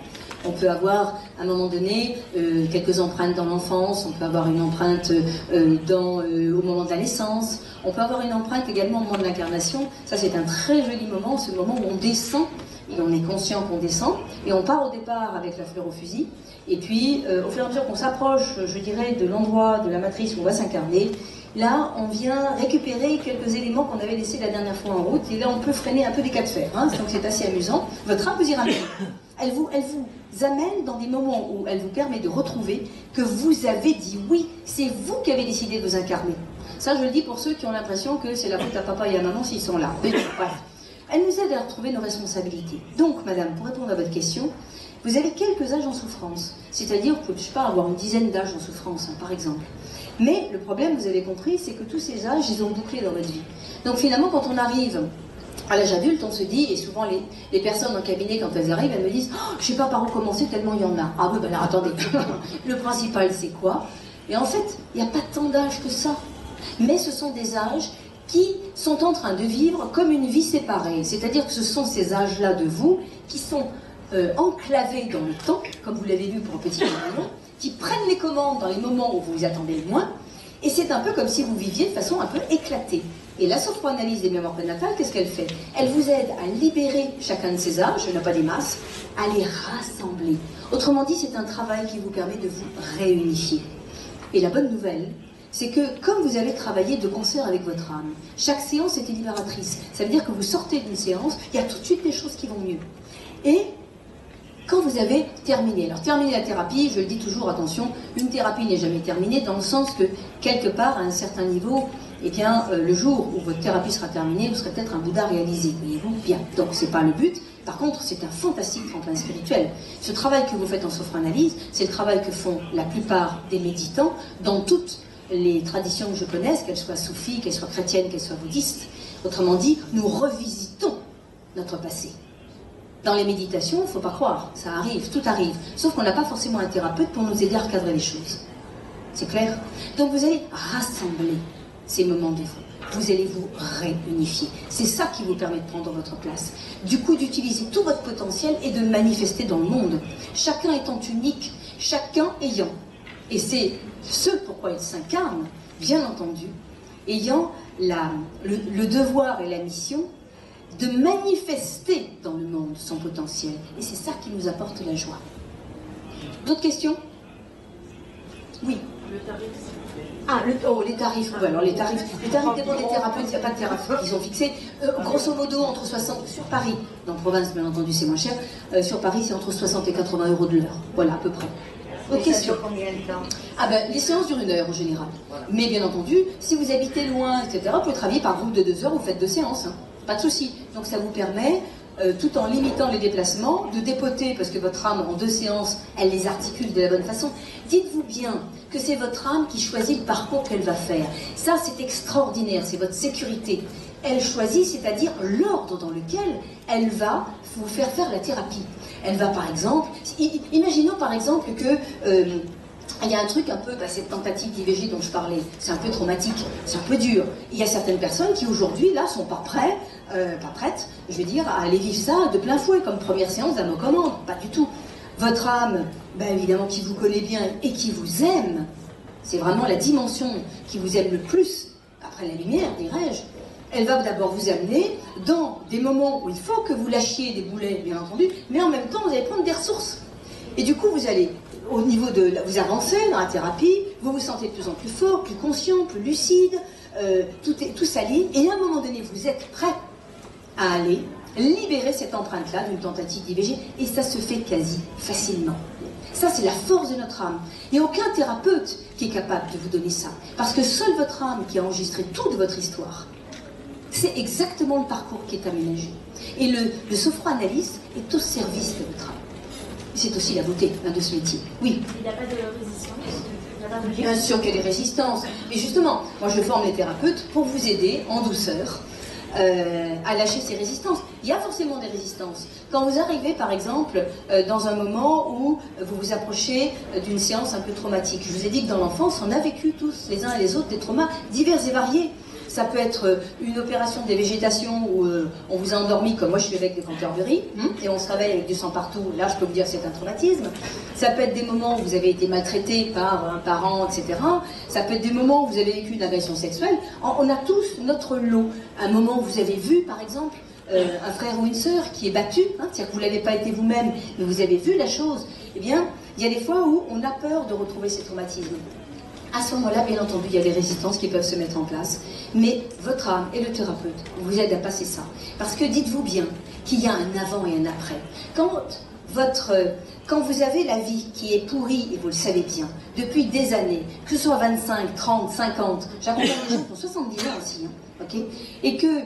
On peut avoir, à un moment donné, quelques empreintes dans l'enfance, on peut avoir une empreinte au moment de la naissance, on peut avoir une empreinte également au moment de l'incarnation. Ça, c'est un très joli moment, ce moment où on descend, et on est conscient qu'on descend, et on part au départ avec la fleur au fusil, et puis, au fur et à mesure qu'on s'approche, je dirais, de l'endroit de la matrice où on va s'incarner, là, on vient récupérer quelques éléments qu'on avait laissés la dernière fois en route, et là, on peut freiner un peu des cas de fer, hein, donc c'est assez amusant. Votre âme vous y ramène. Elle vous amène dans des moments où elle vous permet de retrouver que vous avez dit oui, c'est vous qui avez décidé de vous incarner. Ça, je le dis pour ceux qui ont l'impression que c'est la faute à papa et à maman s'ils sont là. Mais bref. Elle nous aide à retrouver nos responsabilités. Donc, madame, pour répondre à votre question, vous avez quelques âges en souffrance. C'est-à-dire, vous pouvez, je sais pas, avoir une dizaine d'âges en souffrance, hein, par exemple. Mais le problème, vous avez compris, c'est que tous ces âges, ils ont bouclé dans votre vie. Donc finalement, quand on arrive à l'âge adulte, on se dit, et souvent les personnes en cabinet, quand elles arrivent, elles me disent oh, « je ne sais pas par où commencer tellement il y en a ». Ah oui, ben alors attendez, le principal c'est quoi? Et en fait, il n'y a pas tant d'âges que ça. Mais ce sont des âges qui sont en train de vivre comme une vie séparée. C'est-à-dire que ce sont ces âges-là de vous qui sont enclavés dans le temps, comme vous l'avez vu pour un petit compagnon, qui prennent les commandes dans les moments où vous vous attendez le moins, et c'est un peu comme si vous viviez de façon un peu éclatée. Et la sophroanalyse des mémoires prénatales, qu'est-ce qu'elle fait? Elle vous aide à libérer chacun de ces âges, il n'y en a pas des masses, à les rassembler. Autrement dit, c'est un travail qui vous permet de vous réunifier. Et la bonne nouvelle, c'est que comme vous avez travaillé de concert avec votre âme, chaque séance était libératrice. Ça veut dire que vous sortez d'une séance, il y a tout de suite des choses qui vont mieux. Et quand vous avez terminé, alors terminer la thérapie, je le dis toujours, attention, une thérapie n'est jamais terminée dans le sens que quelque part, à un certain niveau, eh bien, le jour où votre thérapie sera terminée, vous serez peut-être un Bouddha réalisé, voyez-vous bien. Donc, c'est pas le but. Par contre, c'est un fantastique tremplin spirituel. Ce travail que vous faites en sophroanalyse, c'est le travail que font la plupart des méditants dans toutes les traditions que je connaisse, qu'elles soient soufis, qu'elles soient chrétiennes, qu'elles soient bouddhistes. Autrement dit, nous revisitons notre passé. Dans les méditations, il ne faut pas croire, ça arrive, tout arrive. Sauf qu'on n'a pas forcément un thérapeute pour nous aider à recadrer les choses. C'est clair? Donc vous allez rassembler ces moments de vous. Vous allez vous réunifier. C'est ça qui vous permet de prendre votre place. Du coup, d'utiliser tout votre potentiel et de manifester dans le monde. Chacun étant unique, chacun ayant. Et c'est ce pourquoi il s'incarne, bien entendu, ayant le devoir et la mission de manifester dans le monde son potentiel. Et c'est ça qui nous apporte la joie. D'autres questions? Oui. Le tarif, ah, les tarifs. Ouais, alors les tarifs dépendent des thérapeutes, il n'y a pas de thérapeute qu'ils ont fixé. Grosso modo, entre 60, sur Paris, dans la province, bien entendu, c'est moins cher. Sur Paris, c'est entre 60 et 80 euros de l'heure. Voilà, à peu près. Ok, sur combien de temps? Ah ben, les séances durent 1 heure en général. Voilà. Mais bien entendu, si vous habitez loin, etc., vous pouvez travailler par groupe de 2 heures, vous faites 2 séances. Hein. Pas de souci. Donc ça vous permet, tout en limitant les déplacements, de dépoter, parce que votre âme, en 2 séances, elle les articule de la bonne façon. Dites-vous bien que c'est votre âme qui choisit le parcours qu'elle va faire. Ça, c'est extraordinaire, c'est votre sécurité. Elle choisit, c'est-à-dire l'ordre dans lequel elle va vous faire faire la thérapie. Elle va par exemple, imaginons par exemple que il y a un truc un peu, cette tentative d'IVG dont je parlais, c'est un peu traumatique, c'est un peu dur. Il y a certaines personnes qui aujourd'hui, là, sont pas prêtes, je veux dire, à aller vivre ça de plein fouet, comme première séance d'âme aux commandes, pas du tout. Votre âme, ben évidemment, qui vous connaît bien et qui vous aime, c'est vraiment la dimension qui vous aime le plus, après la lumière, dirais-je. Elle va d'abord vous amener dans des moments où il faut que vous lâchiez des boulets, bien entendu, mais en même temps, vous allez prendre des ressources. Et du coup, vous allez, au niveau de... Vous avancez dans la thérapie, vous vous sentez de plus en plus fort, plus conscient, plus lucide, tout s'aligne, et à un moment donné, vous êtes prêt à aller libérer cette empreinte-là d'une tentative d'IVG, et ça se fait quasi facilement. Ça, c'est la force de notre âme. Il n'y a aucun thérapeute qui est capable de vous donner ça, parce que seule votre âme qui a enregistré toute votre histoire, c'est exactement le parcours qui est aménagé. Et le sophroanalyste est au service de votre âme. C'est aussi la beauté de ce métier. Oui. Il n'y a pas de résistance. Bien sûr qu'il y a des résistances. Mais justement, moi je forme les thérapeutes pour vous aider en douceur à lâcher ces résistances. Il y a forcément des résistances. Quand vous arrivez par exemple dans un moment où vous vous approchez d'une séance un peu traumatique, je vous ai dit que dans l'enfance on a vécu tous les uns et les autres des traumas divers et variés. ça peut être une opération des végétations où on vous a endormi, comme moi je suis avec des Canterbury, et on se réveille avec du sang partout. Là, je peux vous dire que c'est un traumatisme. Ça peut être des moments où vous avez été maltraité par un parent, etc. Ça peut être des moments où vous avez vécu une agression sexuelle. On a tous notre lot. Un moment où vous avez vu, par exemple, un frère ou une sœur qui est battu, c'est-à-dire que vous ne l'avez pas été vous-même, mais vous avez vu la chose. Eh bien, il y a des fois où on a peur de retrouver ces traumatismes. À ce moment-là, bien entendu, il y a des résistances qui peuvent se mettre en place. Mais votre âme et le thérapeute vous aident à passer ça. Parce que dites-vous bien qu'il y a un avant et un après. Quand vous avez la vie qui est pourrie, et vous le savez bien, depuis des années, que ce soit 25, 30, 50, j'accompagne des gens qui ont 70 ans aussi, okay, et que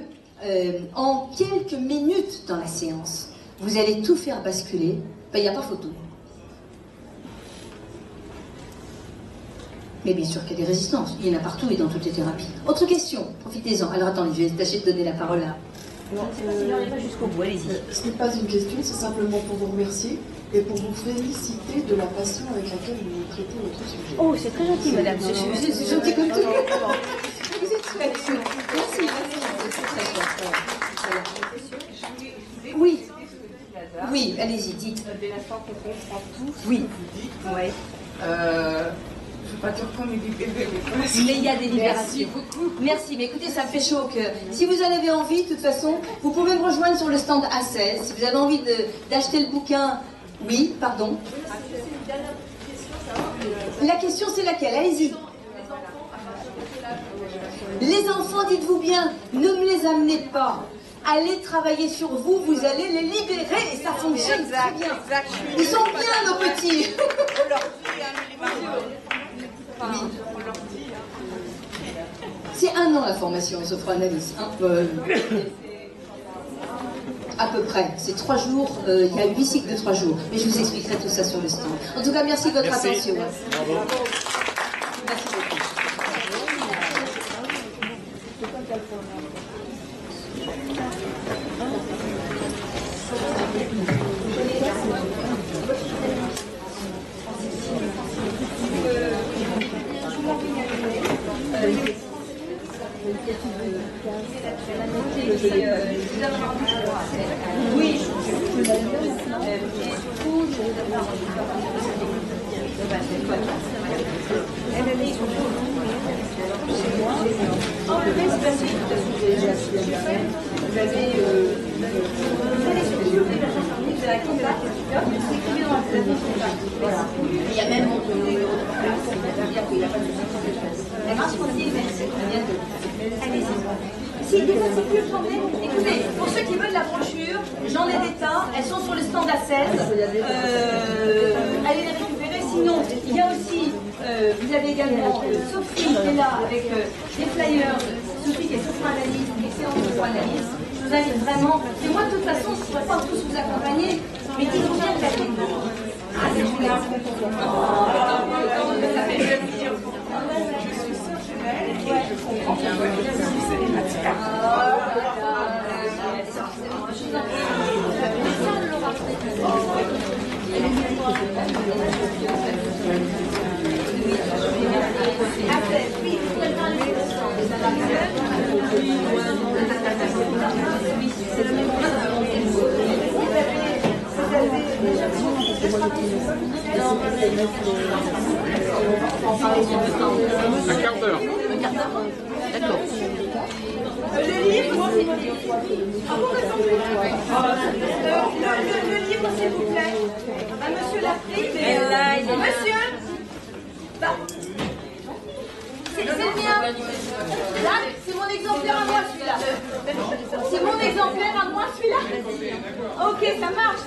en quelques minutes dans la séance, vous allez tout faire basculer, ben, il n'y a pas photo. Mais bien sûr qu'il y a des résistances, il y en a partout et dans toutes les thérapies. Autre question, profitez-en. Alors attendez, je vais tâcher de donner la parole à... Non, pas jusqu'au bout, allez-y. Ce n'est pas une question, c'est simplement pour vous remercier et pour vous féliciter de la passion avec laquelle vous traitez votre sujet. Oh, c'est très gentil, madame. C'est gentil comme tout. Vous êtes chouette. Merci. Oui. Oui, allez-y, dites. Dès l'instant qu'on comprend tout ce oui. que vous dites, ouais. Je ne veux pas dire qu'on est des bébés, mais il y a des libérations. Merci, mais écoutez, ça me fait chaud au cœur. Si vous en avez envie, de toute façon, vous pouvez me rejoindre sur le stand A16. Si vous avez envie d'acheter le bouquin, oui, pardon. La question, c'est laquelle? Allez-y. Les enfants, dites-vous bien, ne me les amenez pas. Allez travailler sur vous, vous allez les libérer et ça fonctionne très bien. Ils sont bien, nos petits. C'est 1 an la formation en sophroanalyse. À peu près. C'est 3 jours, il y a 8 cycles de 3 jours. Mais je vous expliquerai tout ça sur le stand. En tout cas, merci de votre attention. Bravo. Merci beaucoup. Oui, il y a même si des fois c'est plus le problème, écoutez, pour ceux qui veulent la brochure, j'en ai des tas, elles sont sur le stand A16, allez les récupérer, sinon il y a aussi, vous avez également Sophie qui est là avec des flyers, Sophie qui est sophroanalyste, excellente sophroanalyste, je vous invite vraiment, et moi de toute façon je ne pourrais pas tous vous accompagner, mais dites-vous bien que la technique, c'est génial. Ça fait plaisir. Je comprends pourquoi c'est des matières. Un quart d'heure. D'accord. Le livre, s'il vous plaît. Monsieur l'a pris, monsieur, c'est le mien. Là, c'est mon exemplaire à moi, celui-là. C'est mon exemplaire à moi, celui-là. Ok, ça marche.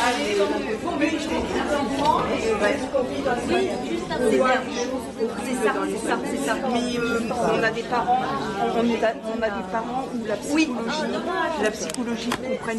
Allez, bon, mais je t'ai dit enfants et c'est ça. Mais on a des parents, où la psychologie comprenne.